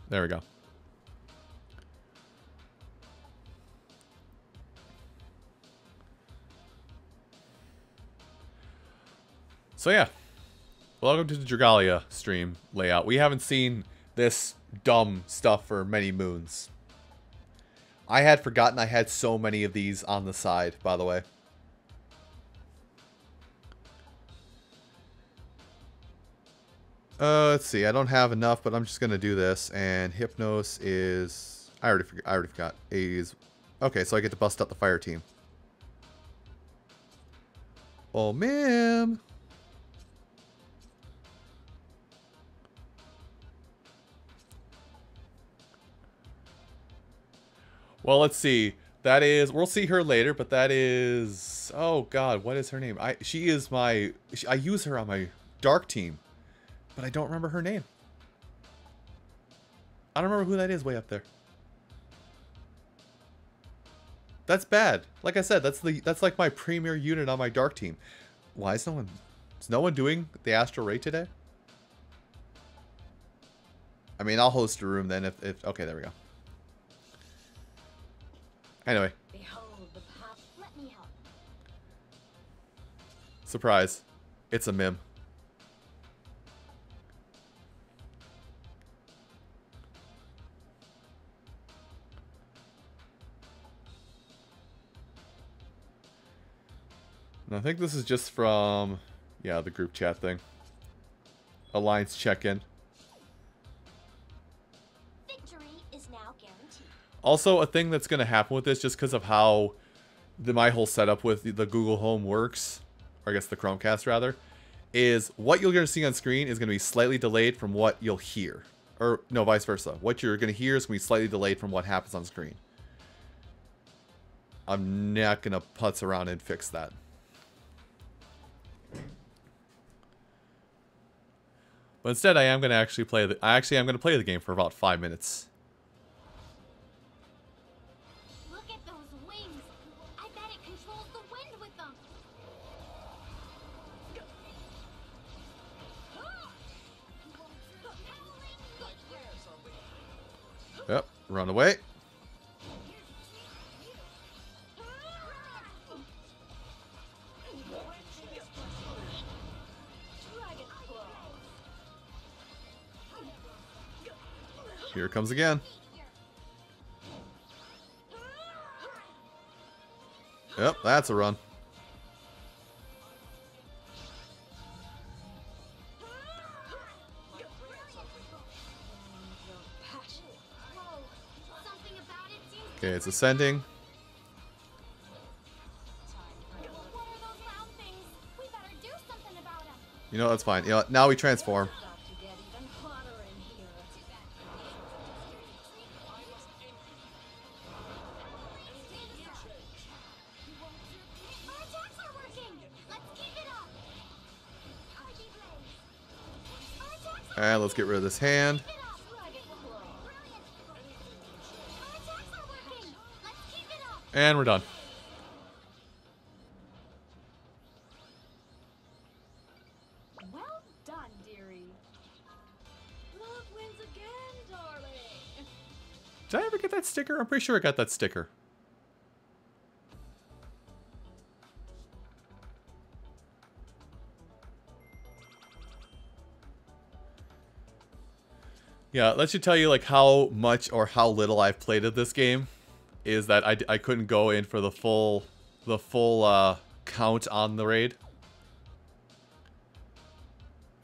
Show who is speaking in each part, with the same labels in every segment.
Speaker 1: There we go. So yeah, welcome to the Dragalia stream layout. We haven't seen this dumb stuff for many moons. I had forgotten I had so many of these on the side, by the way. Let's see. I don't have enough, but I'm just gonna do this. And Hypnos is... I already forgot. Is... Okay, so I get to bust up the fire team. Oh, ma'am. Well, let's see. That is... We'll see her later, but that is... Oh, God. What is her name? She is my... I use her on my dark team. But I don't remember her name. I don't remember who that is way up there. That's bad. Like I said, that's like my premier unit on my dark team. Why is no one doing the Astral Ray today? I mean, I'll host a room then if okay, there we go. Anyway. Behold the path. Let me help. Surprise. It's a Mim. And I think this is just from, yeah, the group chat thing. Alliance check-in. Victory is now guaranteed. Also, a thing that's going to happen with this, just because of how my whole setup with the Google Home works, or I guess the Chromecast rather, is what you're going to see on screen is going to be slightly delayed from what you'll hear. Or, no, vice versa. What you're going to hear is going to be slightly delayed from what happens on screen. I'm not going to putz around and fix that. But instead, I am going to actually play the... I'm going to play the game for about 5 minutes.
Speaker 2: Look at those wings. I bet it controls the wind with them.
Speaker 1: Yep, run away. Here it comes again. Yep, that's a run. Okay, it's ascending. You know, that's fine. You know, now we transform. And let's get rid of this hand. And we're done.
Speaker 2: Well done, dearie. Love wins again, darling.
Speaker 1: Did I ever get that sticker? I'm pretty sure I got that sticker. Yeah, that should tell you like how much or how little I've played of this game. Is that I couldn't go in for the full count on the raid.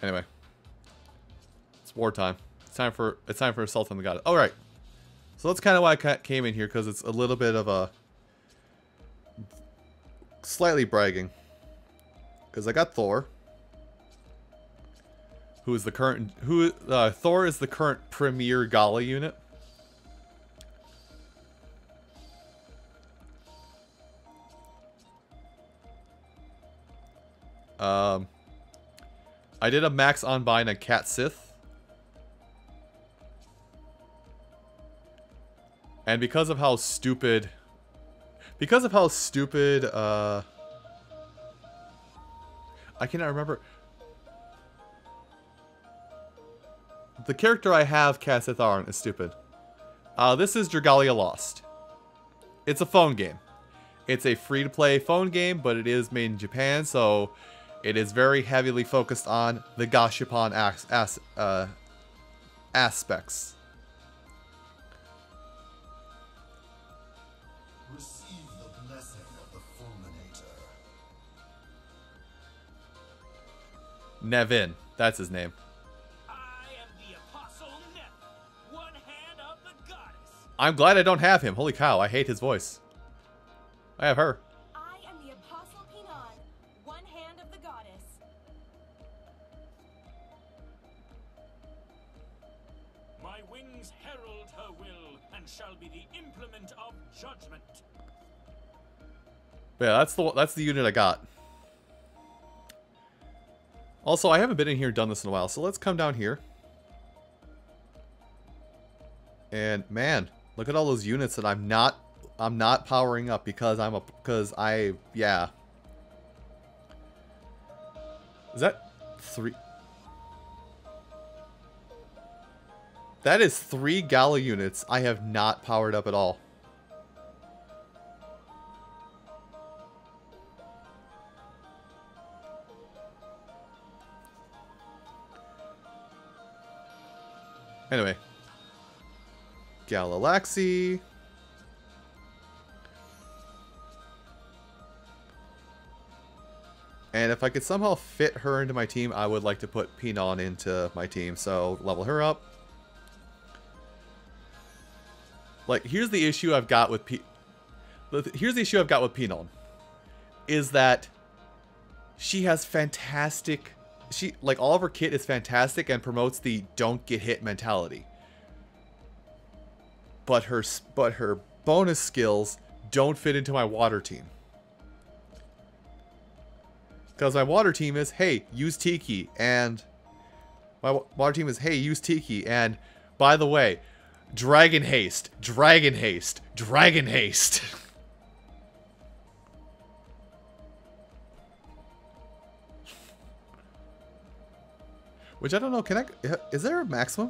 Speaker 1: Anyway, it's wartime. It's time for Assault on the Goddess. All right, so that's kind of why I came in here, because it's a little bit of a slightly bragging, because I got Thor. Thor is the current premier Gala unit. I did a max unbind on Cat Sith. And because of how stupid I cannot remember. the character I have cast Itharon is stupid. This is Dragalia Lost. It's a phone game. It's a free-to-play phone game, but it is made in Japan, so it is very heavily focused on the Gashapon aspects.
Speaker 3: Receive the blessing of the Fulminator.
Speaker 1: Nevin, that's his name.
Speaker 4: I am the Apostle Nevin, one hand of the goddess.
Speaker 1: I'm glad I don't have him. Holy cow, I hate his voice. I have her.
Speaker 5: I am the Apostle Pinon, one hand of the goddess.
Speaker 4: My wings herald her will, and shall be the implement of judgment.
Speaker 1: But yeah, that's the unit I got. Also, I haven't been in here and done this in a while, so let's come down here. And man, look at all those units that I'm not powering up because yeah. Is that 3? That is 3 Gala units I have not powered up at all. Anyway. Galalaxy. And if I could somehow fit her into my team, I would like to put Pinon into my team. So level her up. Like, here's the issue I've got with Pinon. Is that she has fantastic... like, all of her kit is fantastic and promotes the don't get hit mentality. But her bonus skills don't fit into my water team. Because my water team is, hey, use Tiki, and my water team is, hey, use Tiki, and by the way, Dragon Haste, Dragon Haste, Dragon Haste. Which I don't know, is there a maximum?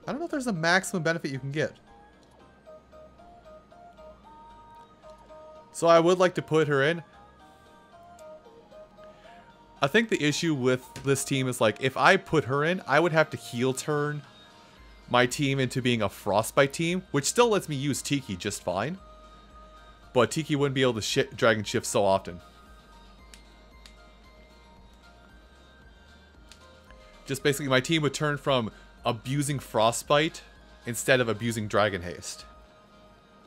Speaker 1: I don't know if there's a maximum benefit you can get. So I would like to put her in. I think the issue with this team is, like, if I put her in, I would have to heel turn my team into being a Frostbite team, which still lets me use Tiki just fine. But Tiki wouldn't be able to Dragon Shift so often. Just basically, my team would turn from abusing Frostbite instead of abusing Dragon Haste.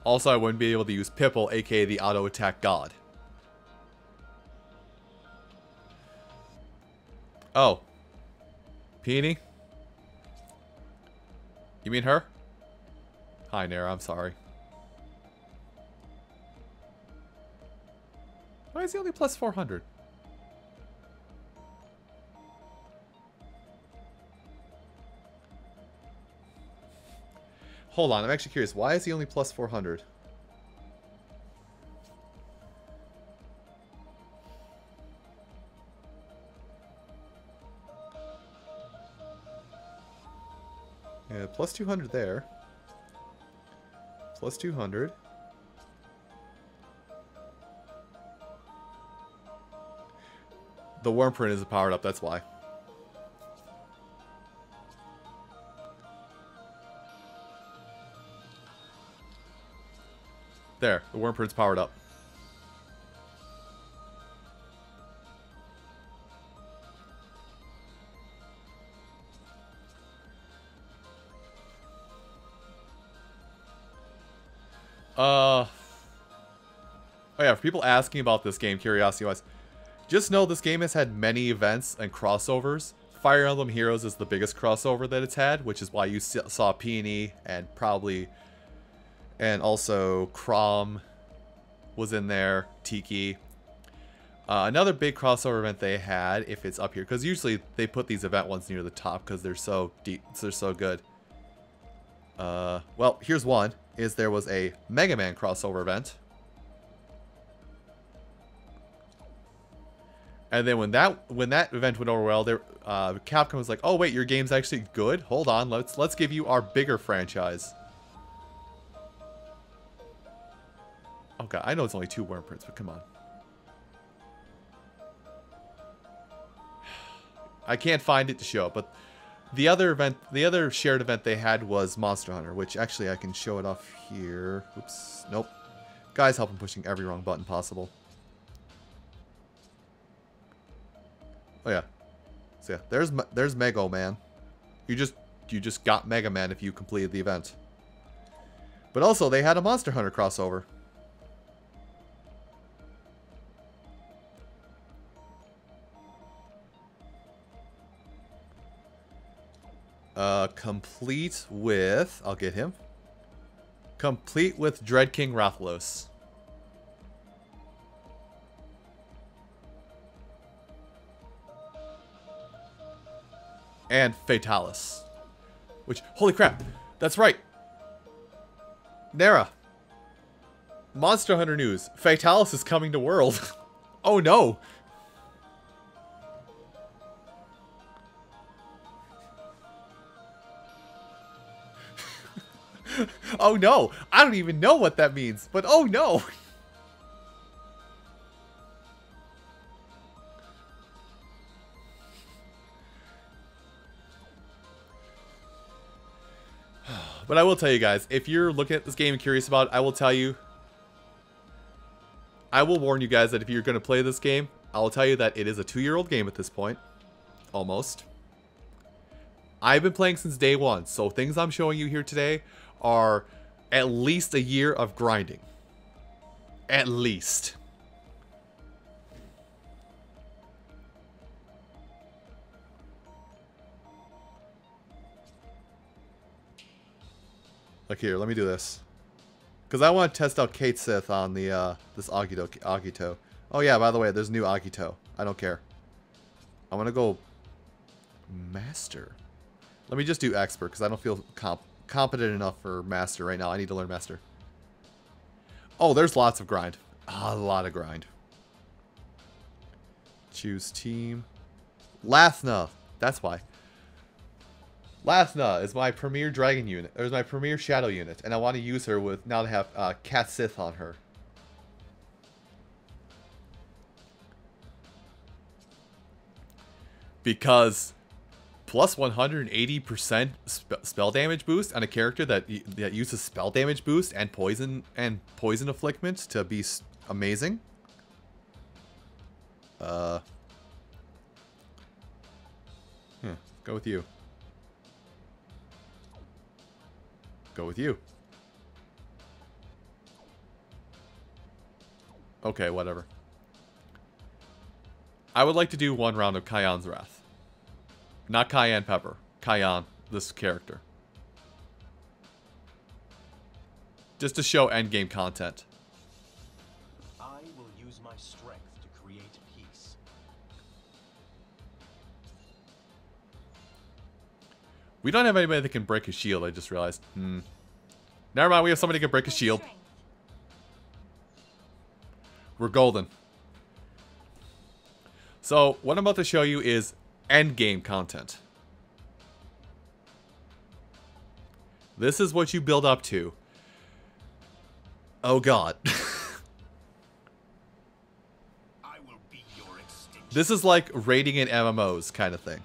Speaker 1: Also, I wouldn't be able to use Pipple, aka the auto attack god. Oh. Peony? You mean her? Hi, Nara, I'm sorry. Why is he only plus 400? Hold on, I'm actually curious. Why is he only plus 400? Yeah, plus 200 there. Plus 200. The Wurmprint is powered up, that's why. There, the Wurmprint's powered up. Oh yeah, for people asking about this game, curiosity-wise, just know this game has had many events and crossovers. Fire Emblem Heroes is the biggest crossover that it's had, which is why you saw Peony and probably... And also, Crom was in there, Tiki. Another big crossover event they had, if it's up here, because usually they put these event ones near the top because they're so deep, they're so good. Well, here's one, is there was a Mega Man crossover event. And then when that event went over well, Capcom was like, "Oh wait, your game's actually good. Hold on, let's give you our bigger franchise." Oh god, I know it's only 2 worm prints, but come on. I can't find it to show, but the other shared event they had was Monster Hunter, which actually I can show it off here. Oops, nope. Guys, help, I'm pushing every wrong button possible. Oh yeah, so yeah, there's Mega Man. You just got Mega Man if you completed the event. But also they had a Monster Hunter crossover. Complete with, I'll get him. Complete with Dread King Rathalos. And Fatalis. Which, holy crap, that's right. Nara. Monster Hunter news. Fatalis is coming to World. Oh no. Oh no. I don't even know what that means, but oh no. But I will tell you guys, if you're looking at this game and curious about it, I will tell you, I will warn you guys that if you're going to play this game, I will tell you that it is a 2-year-old game at this point. Almost. I've been playing since day 1, so things I'm showing you here today are at least a year of grinding. At least. Look here, let me do this. Because I want to test out Cait Sith on the this Agito. Oh yeah, by the way, there's new Agito. I don't care. I want to go Master. Let me just do Expert, because I don't feel competent enough for Master right now. I need to learn Master. Oh, there's lots of grind. A lot of grind. Choose team. Lathna. That's why. Lathna is my premier dragon unit, or is my premier shadow unit, and I want to use her with, now to have Cait Sith on her. Because plus 180% spell damage boost on a character that uses spell damage boost and poison afflictment to be amazing. Go with you. Go with you. Okay, whatever. I would like to do 1 round of Kayan's Wrath. Not Cayenne Pepper. Kayan, this character. Just to show endgame content.
Speaker 6: I will use my strength to create peace.
Speaker 1: We don't have anybody that can break a shield, I just realized. Never mind, we have somebody who can break a shield. We're golden. So, what I'm about to show you is endgame content. This is what you build up to. Oh god.
Speaker 6: I will be your extinction.
Speaker 1: This is like raiding in MMOs kind of thing.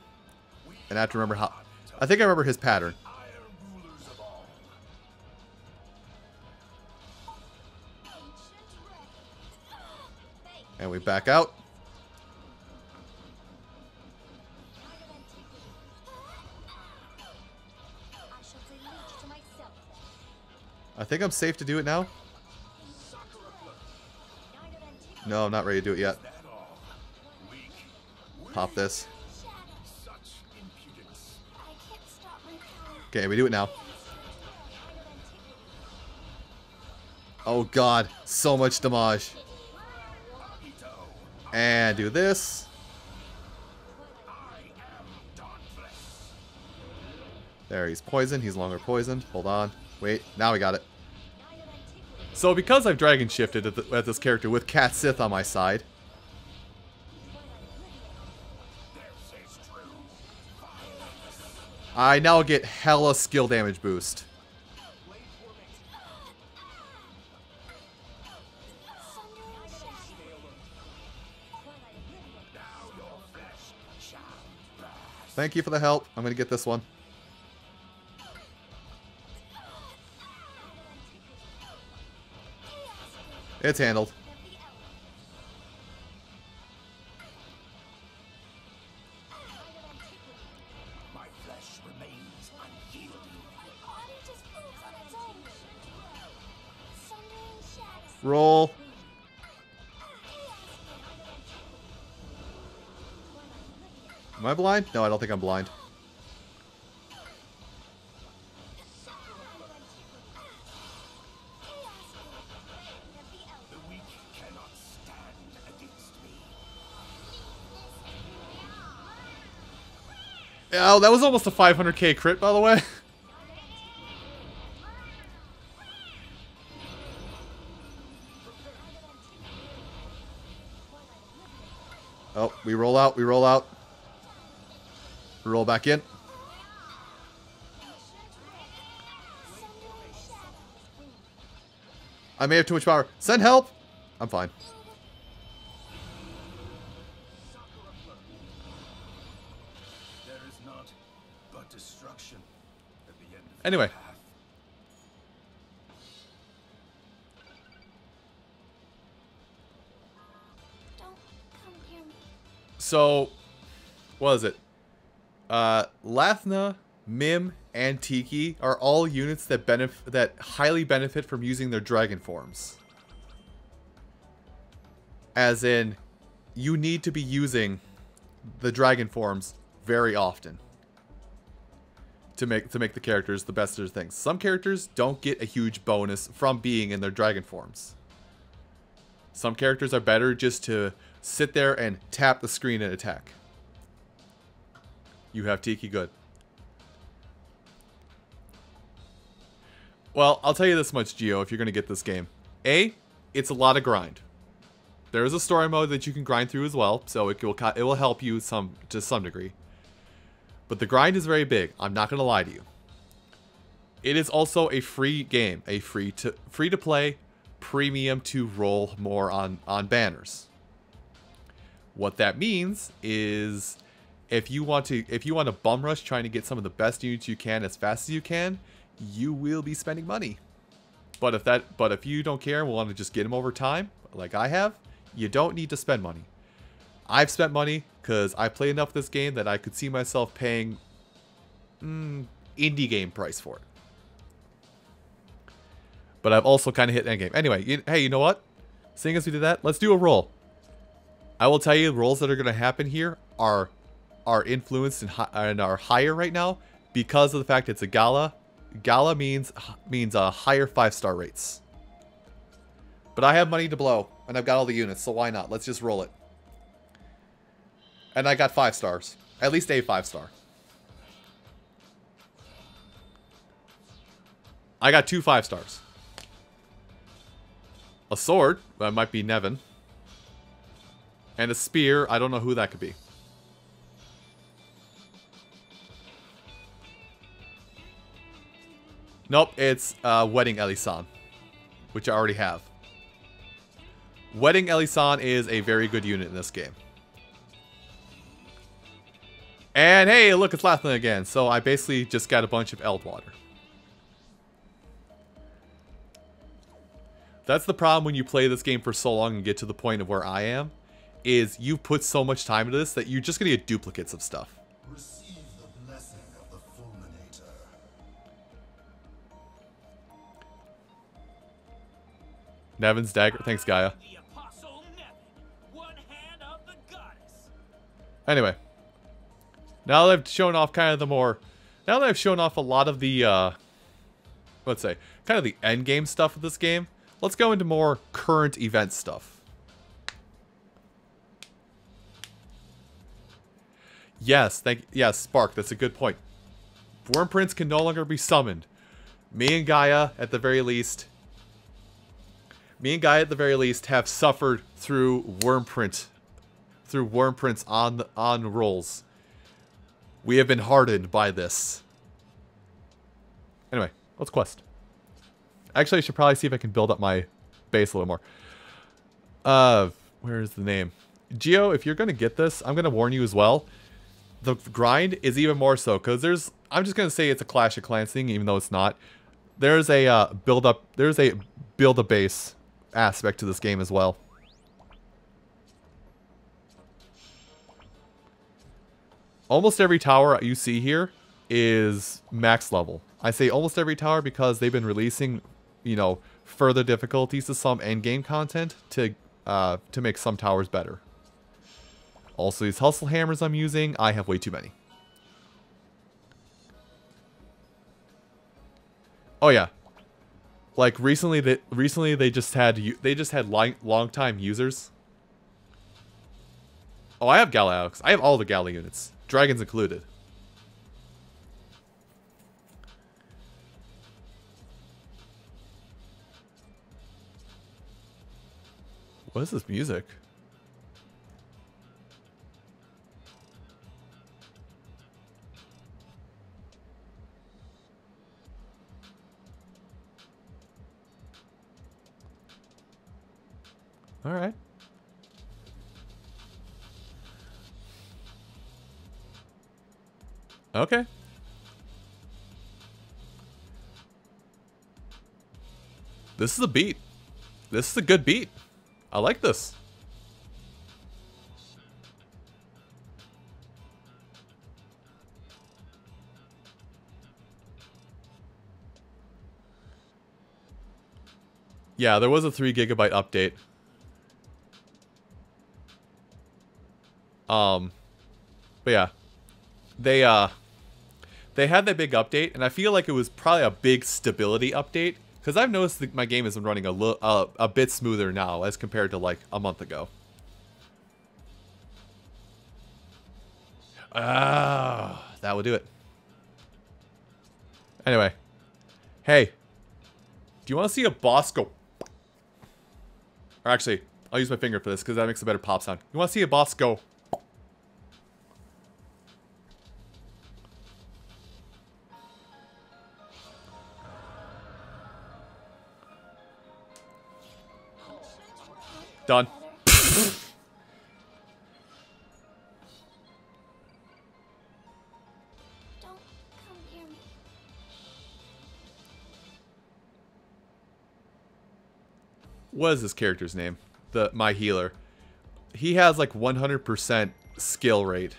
Speaker 1: And I have to remember how... I think I remember his pattern. And we back out. I think I'm safe to do it now. No, I'm not ready to do it yet. Pop this. Okay, we do it now. Oh god, so much damage. And do this. There, he's poisoned. He's longer poisoned. Hold on. Wait, now we got it. So because I've dragon shifted at this character with Cait Sith on my side, I now get hella skill damage boost. Thank you for the help. I'm going to get this one. It's handled.
Speaker 3: My flesh remains unyielding.
Speaker 2: My body just moves on its own. Sundering shadows.
Speaker 1: Roll. Am I blind? No, I don't think I'm blind.
Speaker 3: The weak cannot stand against me.
Speaker 1: Oh, that was almost a 500k crit, by the way. Oh, we roll out, we roll out. We roll back in. I may have too much power. Send help! I'm fine.
Speaker 3: There is not but destruction at the end of
Speaker 1: Anyway.
Speaker 3: the path.
Speaker 2: Don't come near me.
Speaker 1: So, what is it? Lathna, Mim, and Tiki are all units that highly benefit from using their dragon forms. As in, you need to be using the dragon forms very often to make the characters the best of their things. Some characters don't get a huge bonus from being in their dragon forms. Some characters are better just to sit there and tap the screen and attack. You have Tiki, good. Well, I'll tell you this much, Geo, if you're going to get this game. A, it's a lot of grind. There is a story mode that you can grind through as well, so it will help you to some degree. But the grind is very big, I'm not going to lie to you. It is also a free game, a free to play, premium to roll more on banners. What that means is if you want to bum rush trying to get some of the best units you can as fast as you can, you will be spending money. But if you don't care and want to just get them over time, like I have, you don't need to spend money. I've spent money because I play enough of this game that I could see myself paying indie game price for it. But I've also kind of hit endgame. Anyway, hey, you know what? Seeing as we did that, let's do a roll. I will tell you, rolls that are going to happen here are influenced and are higher right now because of the fact it's a gala. Gala means higher 5-star rates. But I have money to blow, and I've got all the units, so why not? Let's just roll it. And I got 5 stars. At least a 5-star. I got 2 5-stars. A sword, that might be Nevin. And a spear, I don't know who that could be. Nope, it's Wedding Elisan, which I already have. Wedding Elisan is a very good unit in this game. And hey, look, it's Lathna again. So I basically just got a bunch of Eldwater. That's the problem when you play this game for so long and get to the point of where I am, is you put so much time into this that you're just going to get duplicates of stuff.
Speaker 3: Receive the blessing of the Fulminator.
Speaker 1: Nevin's dagger. Thanks, Gaia.
Speaker 4: The Apostle Nevin, one hand of the goddess.
Speaker 1: Anyway. Now that I've shown off kind of the more... Now that I've shown off a lot of the, let's say, kind of the end game stuff of this game, let's go into more current event stuff. Yes, yes, Spark, that's a good point. Wyrmprints can no longer be summoned. Me and Gaia, at the very least, have suffered through Wyrmprints on rolls. We have been hardened by this. Anyway, let's quest. Actually, I should probably see if I can build up my base a little more. Where's the name? Geo, if you're going to get this, I'm going to warn you as well. The grind is even more so, because there's... I'm just going to say it's a Clash of Clans thing, even though it's not. There's a build a base aspect to this game as well. Almost every tower you see here is max level. I say almost every tower because they've been releasing, you know, further difficulties to some endgame content to make some towers better. Also, these hustle hammers I'm using, I have way too many. Oh yeah, like recently they just had long time users. Oh, I have Gala-Alex. I have all the Gala units, dragons included. What is this music? All right. Okay. This is a beat. This is a good beat. I like this. Yeah, there was a 3 GB update. But yeah, they had that big update, and I feel like it was probably a big stability update, because I've noticed that my game has been running a bit smoother now as compared to like a month ago. Ah, that would do it. Anyway, hey, do you want to see a boss go? Or actually, I'll use my finger for this because that makes a better pop sound. You want to see a boss go? Done.
Speaker 2: Don't come near me.
Speaker 1: What is this character's name? My healer. He has like 100% skill rate.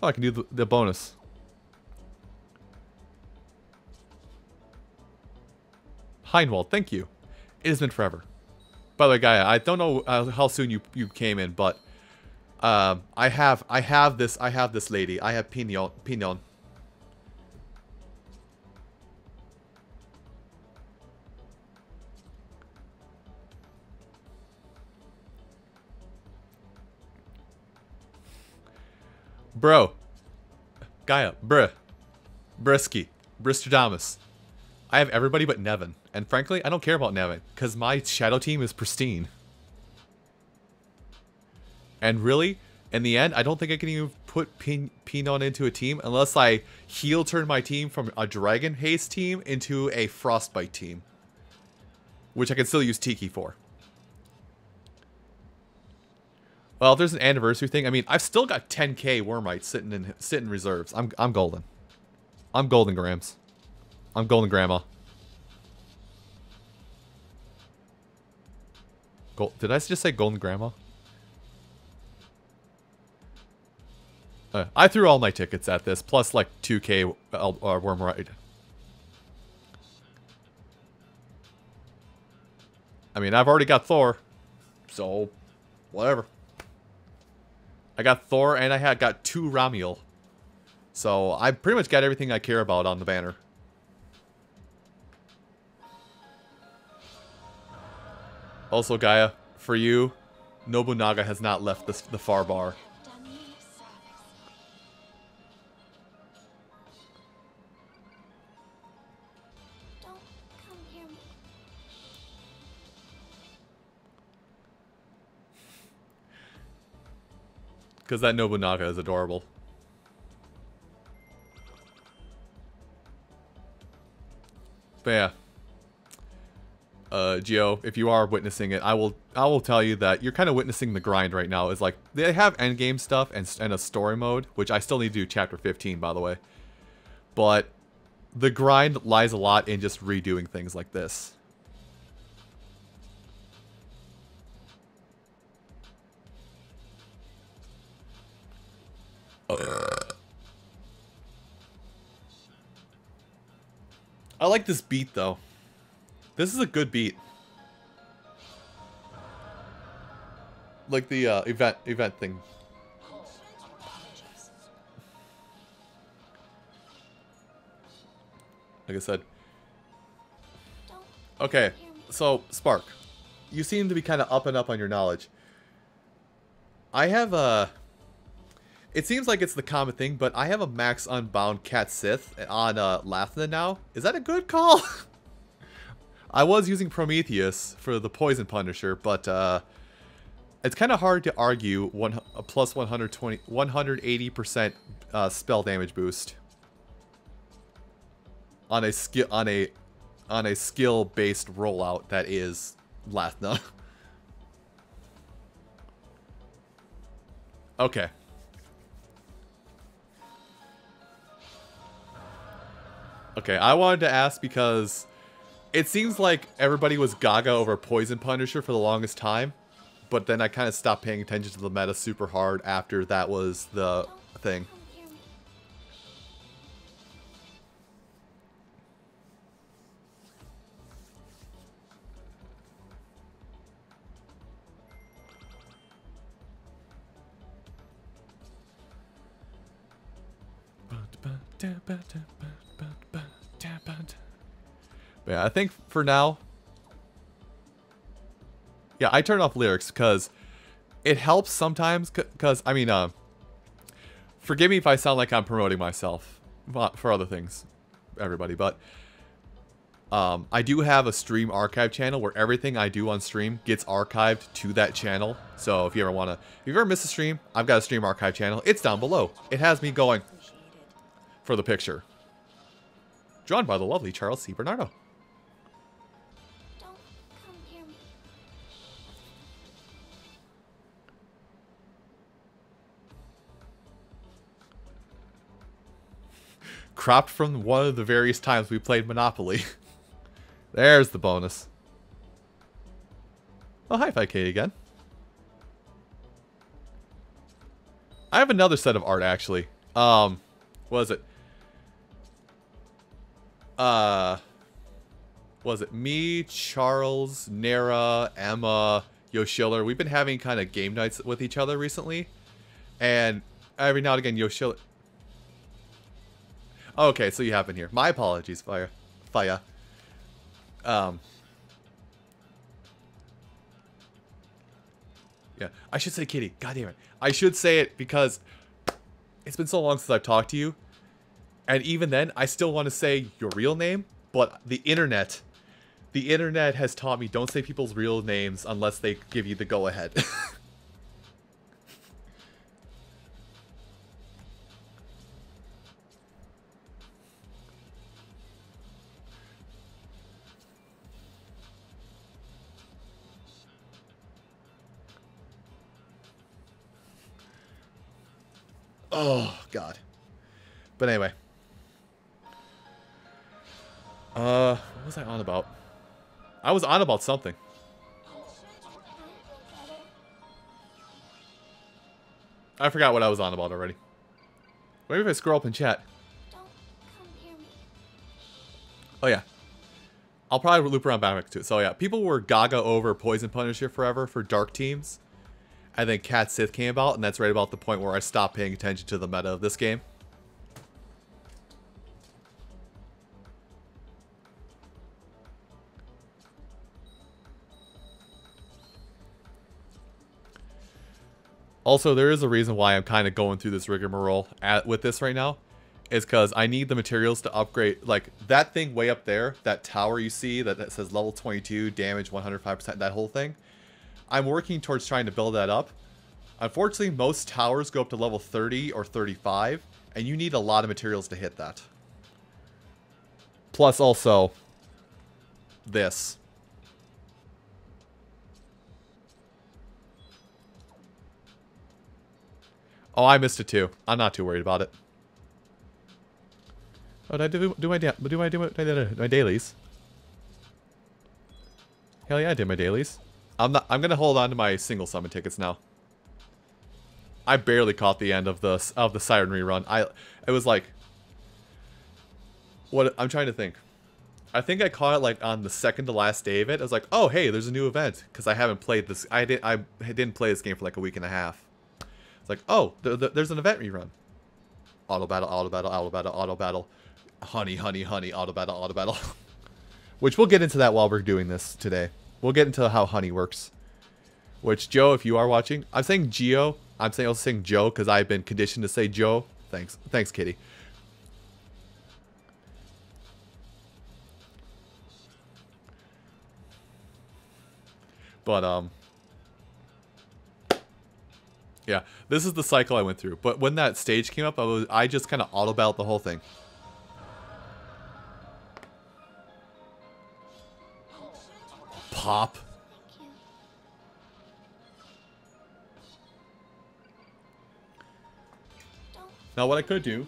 Speaker 1: Oh, I can do the bonus. Heinwald, thank you. It has been forever. By the way, Gaia, I don't know how soon you came in, but I have this lady. I have Pignon. Bro. Gaia, bruh. Brisky. Bristradamus. I have everybody but Nevin. And frankly, I don't care about Nevin, because my shadow team is pristine. And really, in the end, I don't think I can even put Pinon into a team unless I heel turn my team from a Dragon Haste team into a Frostbite team. Which I can still use Tiki for. Well, if there's an anniversary thing, I mean, I've still got 10k Wormites sitting in reserves. I'm golden. I'm golden, Grams. I'm golden, Grandma. Did I just say golden, Grandma? I threw all my tickets at this, plus like 2k Wormite. I mean, I've already got Thor, so whatever. I got Thor, and I got 2 Ramiel. So I pretty much got everything I care about on the banner. Also, Gaia, for you, Nobunaga has not left the far bar.
Speaker 2: Done me a service. Don't come near me.
Speaker 1: Because that Nobunaga is adorable. But yeah. Geo, if you are witnessing it, I will tell you that you're kind of witnessing the grind right now. Is like they have endgame stuff and a story mode, which I still need to do chapter 15, by the way. But the grind lies a lot in just redoing things like this. I like this beat though. This is a good beat. Like the event thing. Like I said. Okay, so Spark, you seem to be kind of up and up on your knowledge. I have a... It seems like it's the common thing, but I have a Max Unbound Cat Sith on Lathna now. Is that a good call? I was using Prometheus for the Poison Punisher, but it's kind of hard to argue a plus 180% spell damage boost on a skill skill-based rollout that is Lathna. Okay. Okay, I wanted to ask because it seems like everybody was gaga over Poison Punisher for the longest time, but then I kind of stopped paying attention to the meta super hard after that was the thing. But yeah, I think for now, yeah, I turn off lyrics because it helps sometimes. Because I mean, forgive me if I sound like I'm promoting myself for other things, everybody. But I do have a stream archive channel where everything I do on stream gets archived to that channel. So if you ever miss a stream, I've got a stream archive channel. It's down below. It has me going for the picture. Drawn by the lovely Charles C. Bernardo.
Speaker 2: Don't come near me.
Speaker 1: Cropped from one of the various times we played Monopoly. There's the bonus. Oh, hi, 5K again. I have another set of art, actually. What is it? Was it me, Charles, Nara, Emma, Yoshiller? We've been having kind of game nights with each other recently. And every now and again, Yoshiller... Okay, so you have been here. My apologies, Fire. Yeah, I should say Kitty. God damn it. I should say it because it's been so long since I've talked to you. And even then, I still want to say your real name, but the internet has taught me don't say people's real names unless they give you the go-ahead. Oh, God. But anyway. What was I on about? I was on about something. I forgot what I was on about already. Maybe if I scroll up in chat.
Speaker 2: Don't come near me.
Speaker 1: Oh, yeah. I'll probably loop around back to it. So, yeah. People were gaga over Poison Punisher forever for dark teams. And then Cat Sith came about, and that's right about the point where I stopped paying attention to the meta of this game. Also, there is a reason why I'm kind of going through this rigmarole with this right now. Is because I need the materials to upgrade. Like, that thing way up there, that tower you see that says level 22, damage 105%, that whole thing. I'm working towards trying to build that up. Unfortunately, most towers go up to level 30 or 35, and you need a lot of materials to hit that. Plus, also, this. Oh, I missed it too. I'm not too worried about it. Oh, did I do my dailies? Hell yeah, I did my dailies. I'm gonna hold on to my single summon tickets now. I barely caught the end of the Siren rerun. It was like, what I'm trying to think. I think I caught it like on the second to last day of it. I was like, oh hey, there's a new event because I haven't played this. I didn't play this game for like a week and a half. It's like, oh, there's an event rerun. Auto battle, auto battle, auto battle, auto battle. Honey, honey, honey, auto battle, auto battle. Which we'll get into that while we're doing this today. We'll get into how honey works. Which, Joe, if you are watching, I'm saying Geo. I'm also saying Joe because I've been conditioned to say Joe. Thanks. Thanks, Kitty. But, yeah, this is the cycle I went through. But when that stage came up, I just kind of auto-battled the whole thing. Pop. Now what I could do,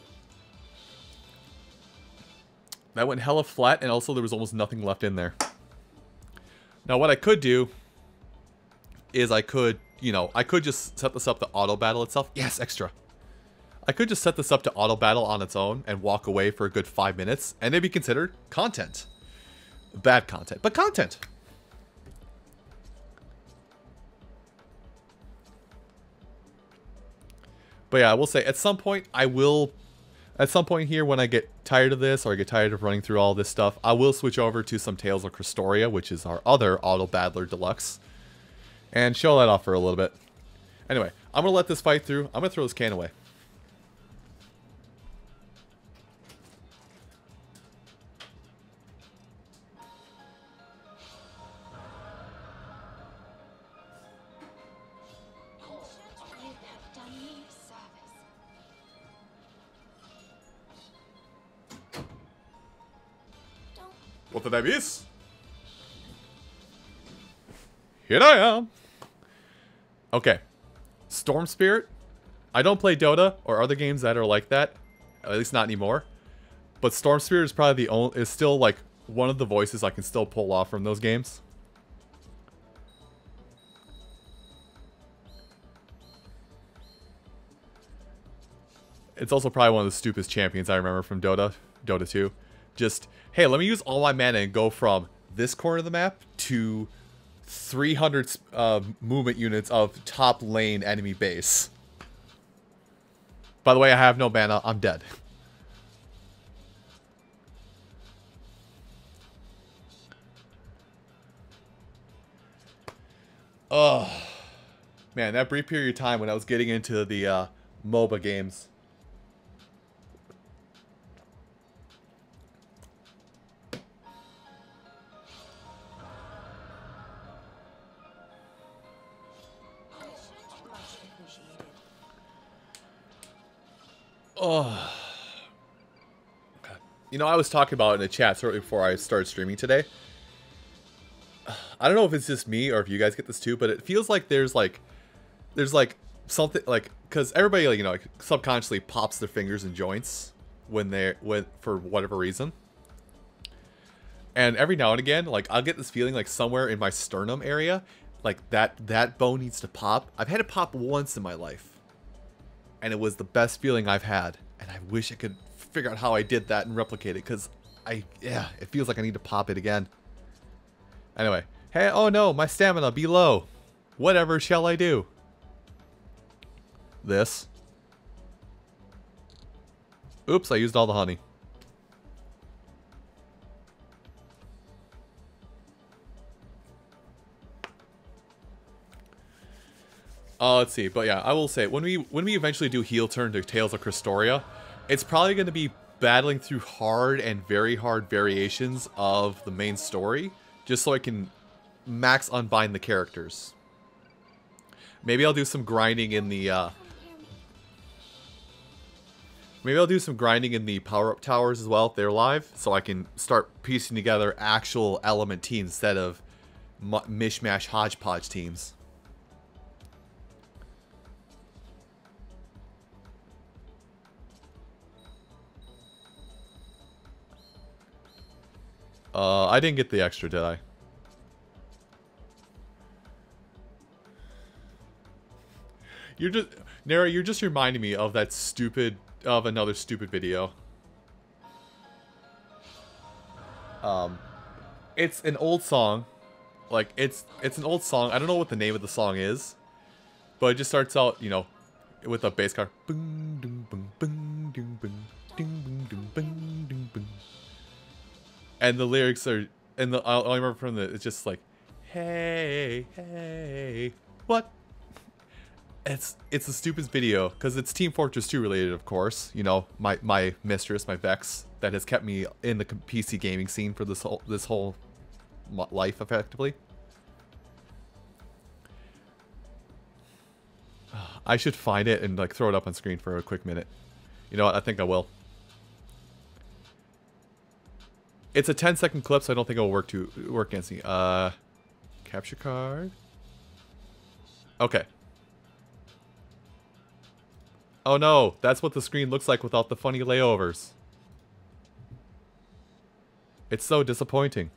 Speaker 1: that went hella flat and also there was almost nothing left in there. Now what I could do is I could, you know, I could just set this up to auto battle itself. Yes, extra. I could just set this up to auto battle on its own and walk away for a good 5 minutes and it'd be considered content. Bad content, but content. But yeah, I will say, at some point here when I get tired of this, or I get tired of running through all this stuff, I will switch over to some Tales of Krystoria, which is our other Auto Battler Deluxe, and show that off for a little bit. Anyway, I'm going to let this fight through. I'm going to throw this can away. Otra vez. Here I am. Okay. Storm Spirit. I don't play Dota or other games that are like that. At least not anymore. But Storm Spirit is probably the only, is still like one of the voices I can still pull off from those games. It's also probably one of the stupidest champions I remember from Dota 2. Just, hey, let me use all my mana and go from this corner of the map to 300 movement units of top lane enemy base. By the way, I have no mana. I'm dead. Oh, man, that brief period of time when I was getting into the MOBA games. Oh, okay. You know, I was talking about it in the chat shortly before I started streaming today. I don't know if it's just me or if you guys get this too, but it feels like there's like something like, because everybody, like, you know, like subconsciously pops their fingers and joints for whatever reason. And every now and again, like, I'll get this feeling like somewhere in my sternum area, like that bone needs to pop. I've had it pop once in my life. And it was the best feeling I've had. And I wish I could figure out how I did that and replicate it. Because, it feels like I need to pop it again. Anyway. Hey, oh no, my stamina be low. Whatever shall I do? This. Oops, I used all the honey. Let's see, but yeah, I will say, when we eventually do heel turn to Tales of Krystoria, it's probably going to be battling through hard and very hard variations of the main story, just so I can max unbind the characters. Maybe I'll do some grinding in the, Maybe I'll do some grinding in the power-up towers as well if they're live, so I can start piecing together actual element teams instead of mishmash hodgepodge teams. I didn't get the extra, did I? You're just, Nara, you're just reminding me of that another stupid video. It's an old song. Like, it's an old song. I don't know what the name of the song is. But it just starts out, you know, with a bass guitar. Boom, doom, boom, boom, doom, boom, doom, boom, doom, boom, doom, boom. And the lyrics are, and I only remember from it's just like, hey, hey, what? It's the stupidest video, because it's Team Fortress 2 related, of course. You know, my mistress, my Vex, that has kept me in the PC gaming scene for this whole life, effectively. I should find it and, like, throw it up on screen for a quick minute. You know what? I think I will. It's a 10-second clip, so I don't think it'll work against me. Capture card. Okay. Oh no, that's what the screen looks like without the funny layovers. It's so disappointing.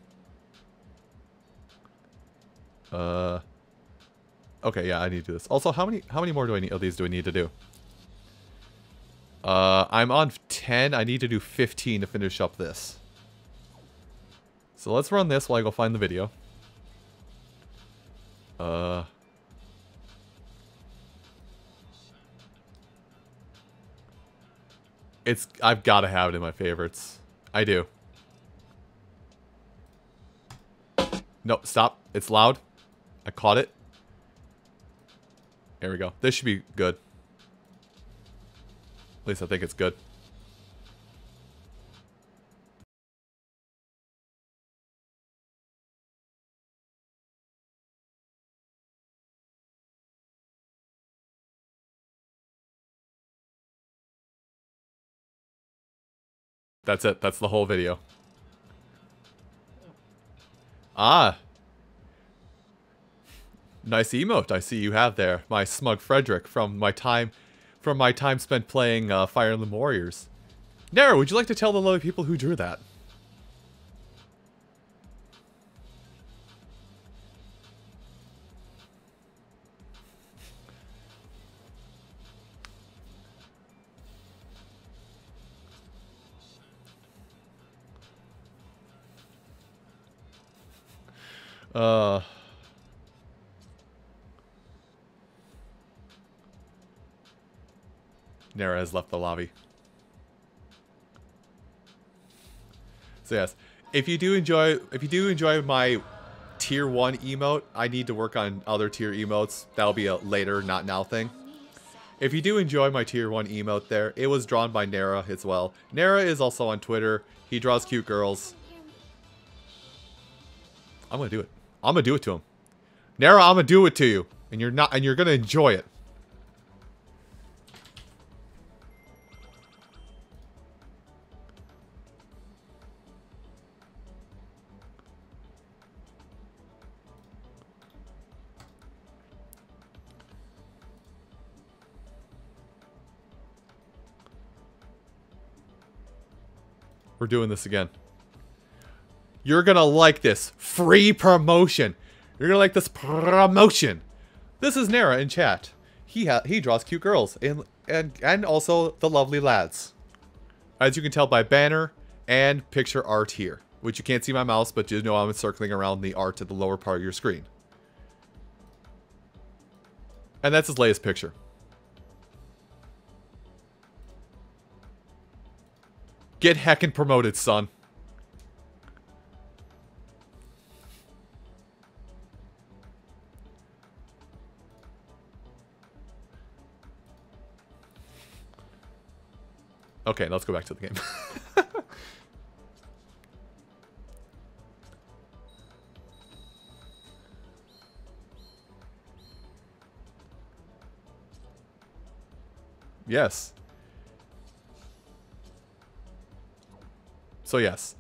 Speaker 1: Okay, yeah, I need to do this. Also, how many more of these do I need to do? I'm on 10. I need to do 15 to finish up this. So let's run this while I go find the video. I've got to have it in my favorites. I do. No, stop. It's loud. I caught it. There we go. This should be good. At least I think it's good. That's it. That's the whole video. Ah. Nice emote I see you have there. My smug Frederick from my time spent playing Fire Emblem Warriors. Nara, would you like to tell the lovely people who drew that? Nara has left the lobby. So yes, if you do enjoy my tier 1 emote, I need to work on other tier emotes. That'll be a later, not now thing. If you do enjoy my tier 1 emote there, it was drawn by Nara as well. Nara is also on Twitter. He draws cute girls. I'm gonna do it. I'm gonna do it to him. Nara, I'm gonna do it to you. And you're gonna enjoy it. We're doing this again. You're gonna like this free promotion. You're gonna like this promotion. This is Nara in chat. He draws cute girls and also the lovely lads. As you can tell by banner and picture art here, which you can't see my mouse, but you know I'm circling around the art at the lower part of your screen. And that's his latest picture. Get heckin' promoted, son. Okay, let's go back to the game. Yes. So yes,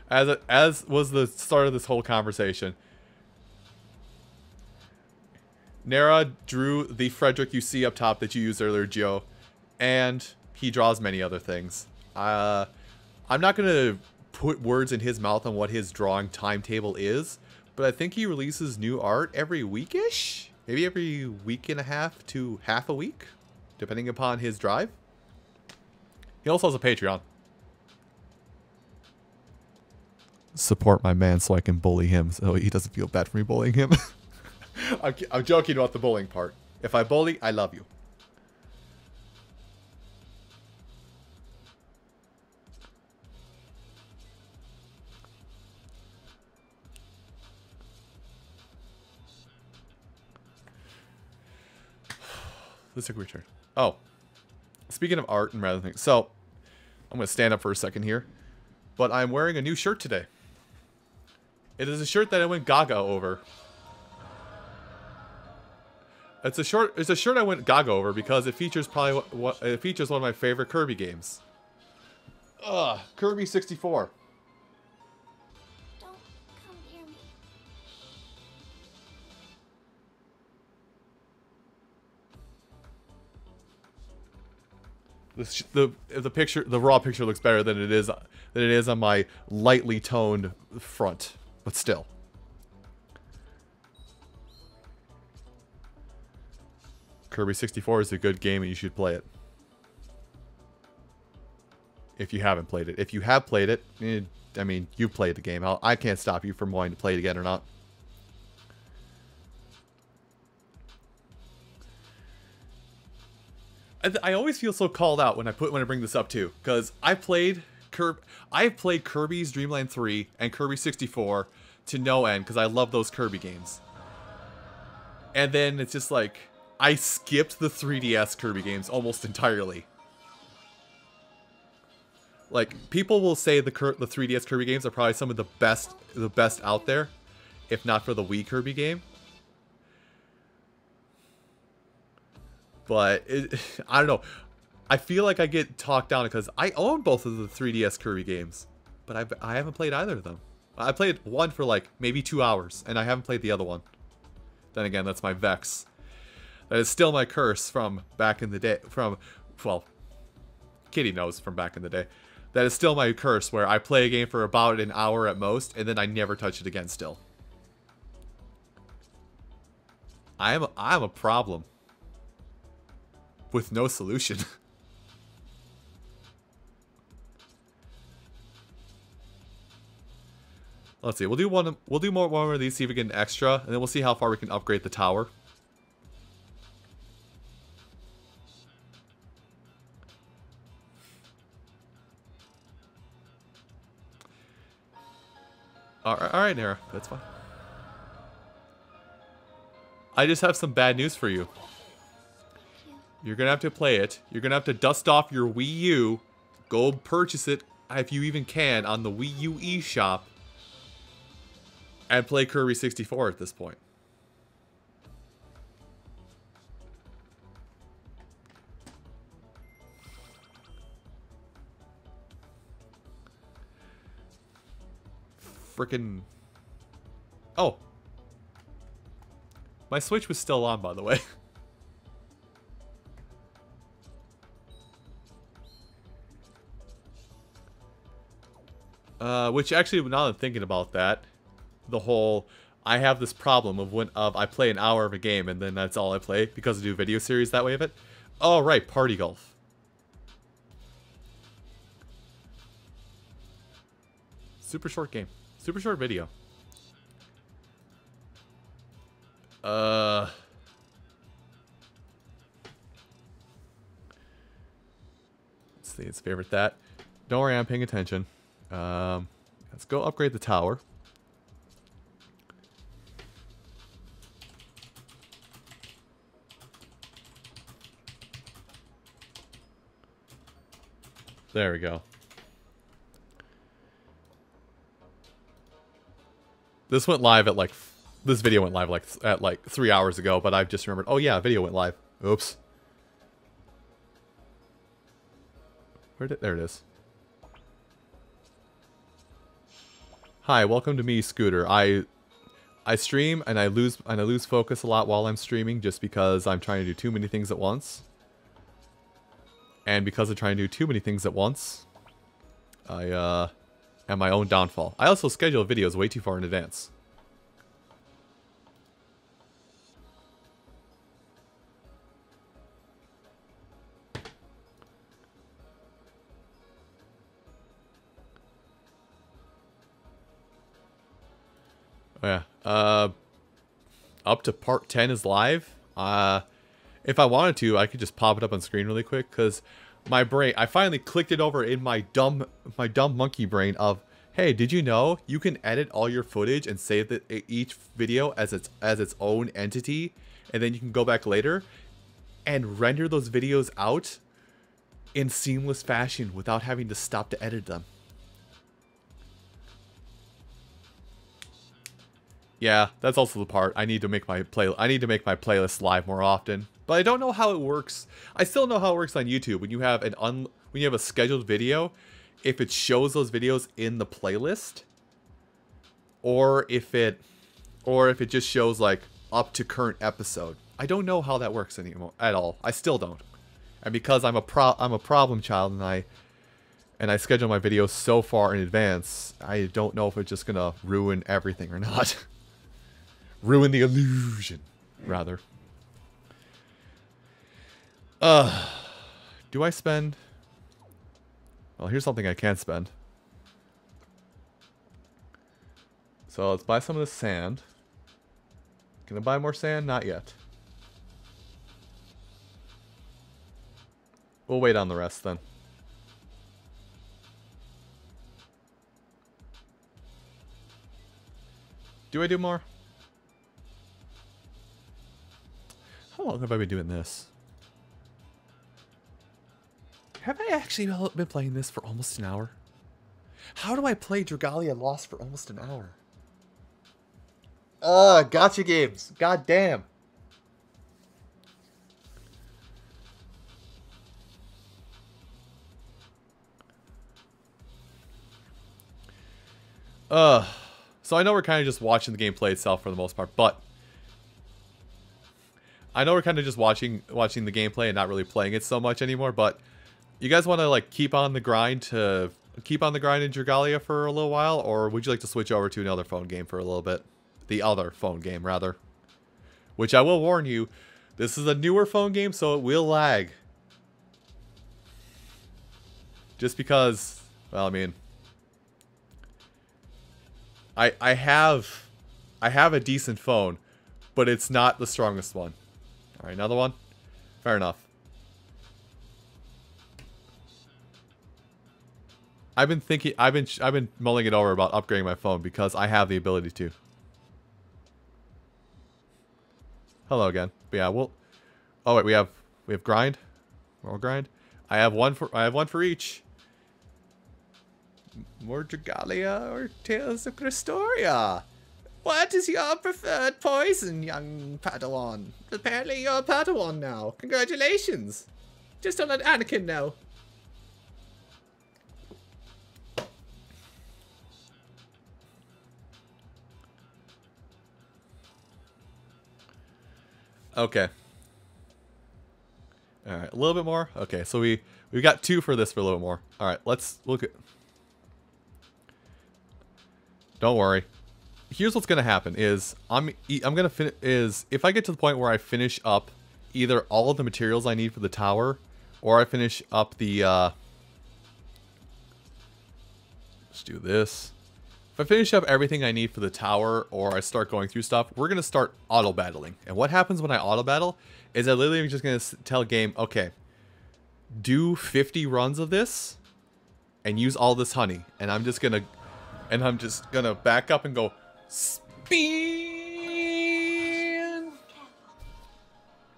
Speaker 1: as was the start of this whole conversation, Nara drew the Frederick you see up top that you used earlier, Joe, and he draws many other things. I'm not going to put words in his mouth on what his drawing timetable is, but I think he releases new art every weekish? Maybe every week and a half to half a week, depending upon his drive. He also has a Patreon. Support my man so I can bully him, so he doesn't feel bad for me bullying him. I'm joking about the bullying part. If I bully, I love you. Let's take a return. Oh. Speaking of art and rather things. So, I'm going to stand up for a second here. But I'm wearing a new shirt today. It is a shirt that I went gaga over. It's a shirt I went gaga over because it features it features one of my favorite Kirby games. Kirby 64.
Speaker 2: Don't come near me.
Speaker 1: The raw picture looks better than it is on my lightly toned front, but still. Kirby 64 is a good game and you should play it. If you haven't played it. If you have played it, I mean, you played the game. I can't stop you from wanting to play it again or not. I always feel so called out when I bring this up too, because I've played Kirby's Dream Land 3 and Kirby 64 to no end because I love those Kirby games. And then it's just like I skipped the 3DS Kirby games almost entirely. Like, people will say the 3DS Kirby games are probably some of the best out there, if not for the Wii Kirby game. But I don't know. I feel like I get talked down because I own both of the 3DS Kirby games, but I haven't played either of them. I played one for like maybe 2 hours, and I haven't played the other one. Then again, that's my Vex. That is still my curse from back in the day. Well, Kitty knows from back in the day. That is still my curse, where I play a game for about an hour at most, and then I never touch it again still. I'm a problem. With no solution. Let's see. We'll do one more of these, see if we get an extra, and then we'll see how far we can upgrade the tower. Alright, Nara. That's fine. I just have some bad news for you. You're going to have to play it. You're going to have to dust off your Wii U. Go purchase it, if you even can, on the Wii U eShop. And play Kirby 64 at this point. Frickin'... Oh. My Switch was still on, by the way. Which actually, now that I'm thinking about that, the whole, I have this problem of I play an hour of a game and then that's all I play because I do video series that way of it. Oh, right, Party Golf. Super short game. Super short video. Let's see, let's favorite that. Don't worry, I'm paying attention. Let's go upgrade the tower. There we go. This went live at like... This video went live at 3 hours ago, but I've just remembered... Oh yeah, video went live. Oops. There it is. Hi, welcome to me, Scooter. I stream and I lose focus a lot while I'm streaming just because I'm trying to do too many things at once. And because of trying to do too many things at once, I am my own downfall. I also schedule videos way too far in advance. Oh, yeah. Up to part 10 is live. If I wanted to, I could just pop it up on screen really quick, because my brain, I finally clicked it over in my dumb monkey brain of, hey, did you know you can edit all your footage and save each video as its own entity, and then you can go back later and render those videos out in seamless fashion without having to stop to edit them. Yeah, that's also the part. I need to make my playlist live more often. But I don't know how it works. I still know how it works on YouTube when you have when you have a scheduled video, if it shows those videos in the playlist, or if it just shows like up to current episode. I don't know how that works anymore at all. I still don't. And because I'm a problem child and I schedule my videos so far in advance, I don't know if it's just gonna ruin everything or not. Ruin the illusion, rather. Do I spend? Well, here's something I can't spend. So let's buy some of this sand. Can I buy more sand? Not yet. We'll wait on the rest then. Do I do more? How long have I been doing this? Have I actually been playing this for almost an hour? How do I play Dragalia Lost for almost an hour? Gotcha games. God damn. So I know we're kind of just watching the gameplay itself for the most part, but I know we're kind of just watching the gameplay and not really playing it so much anymore, but you guys want to like keep on the grind in Dragalia for a little while, or would you like to switch over to another phone game for a little bit? The other phone game, rather. Which I will warn you, this is a newer phone game, so it will lag. Just because, well, I mean, I have a decent phone, but it's not the strongest one. All right, another one. Fair enough. I've been mulling it over about upgrading my phone because I have the ability to. Hello again. But yeah, we'll. Oh wait, we have grind. More grind. I have one for each. More Dragalia or Tales of Crestoria? What is your preferred poison, young Padawan? Apparently you're a Padawan now. Congratulations. Just don't let Anakin know. Okay. Alright, a little bit more. Okay, so we got 2 for this for a little more. Alright, let's look at... Don't worry. Here's what's gonna happen is if I get to the point where I finish up either all of the materials I need for the tower, or I finish up the let's do this. If I finish up everything I need for the tower, or I start going through stuff, we're gonna start auto battling. And what happens when I auto battle is I literally am just gonna tell game, okay, do 50 runs of this and use all this honey, and I'm just gonna back up and go spin.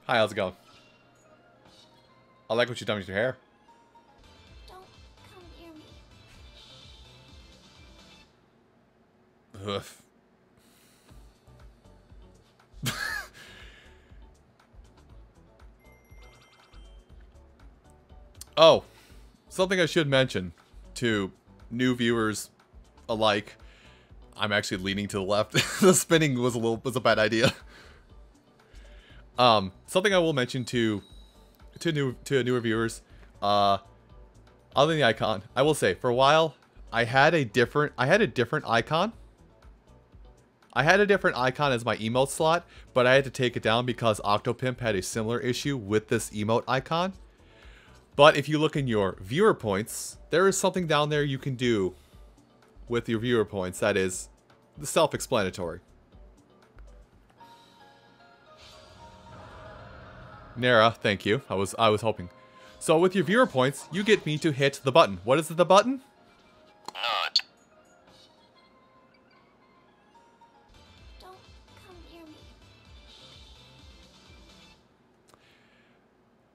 Speaker 1: Hi, how's it going? I like what you've done with your hair.
Speaker 2: Don't come near me.
Speaker 1: Ugh. Oh, something I should mention to new viewers alike. I'm actually leaning to the left. The spinning was a bad idea. Something I will mention to newer viewers, other than the icon, I will say for a while I had a different icon. I had a different icon as my emote slot, but I had to take it down because Octopimp had a similar issue with this emote icon. But if you look in your viewer points, there is something down there you can do with your viewer points that is self-explanatory. Nara, thank you. I was hoping. So with your viewer points, you get me to hit the button. What is the button?
Speaker 2: Not. Don't come near me.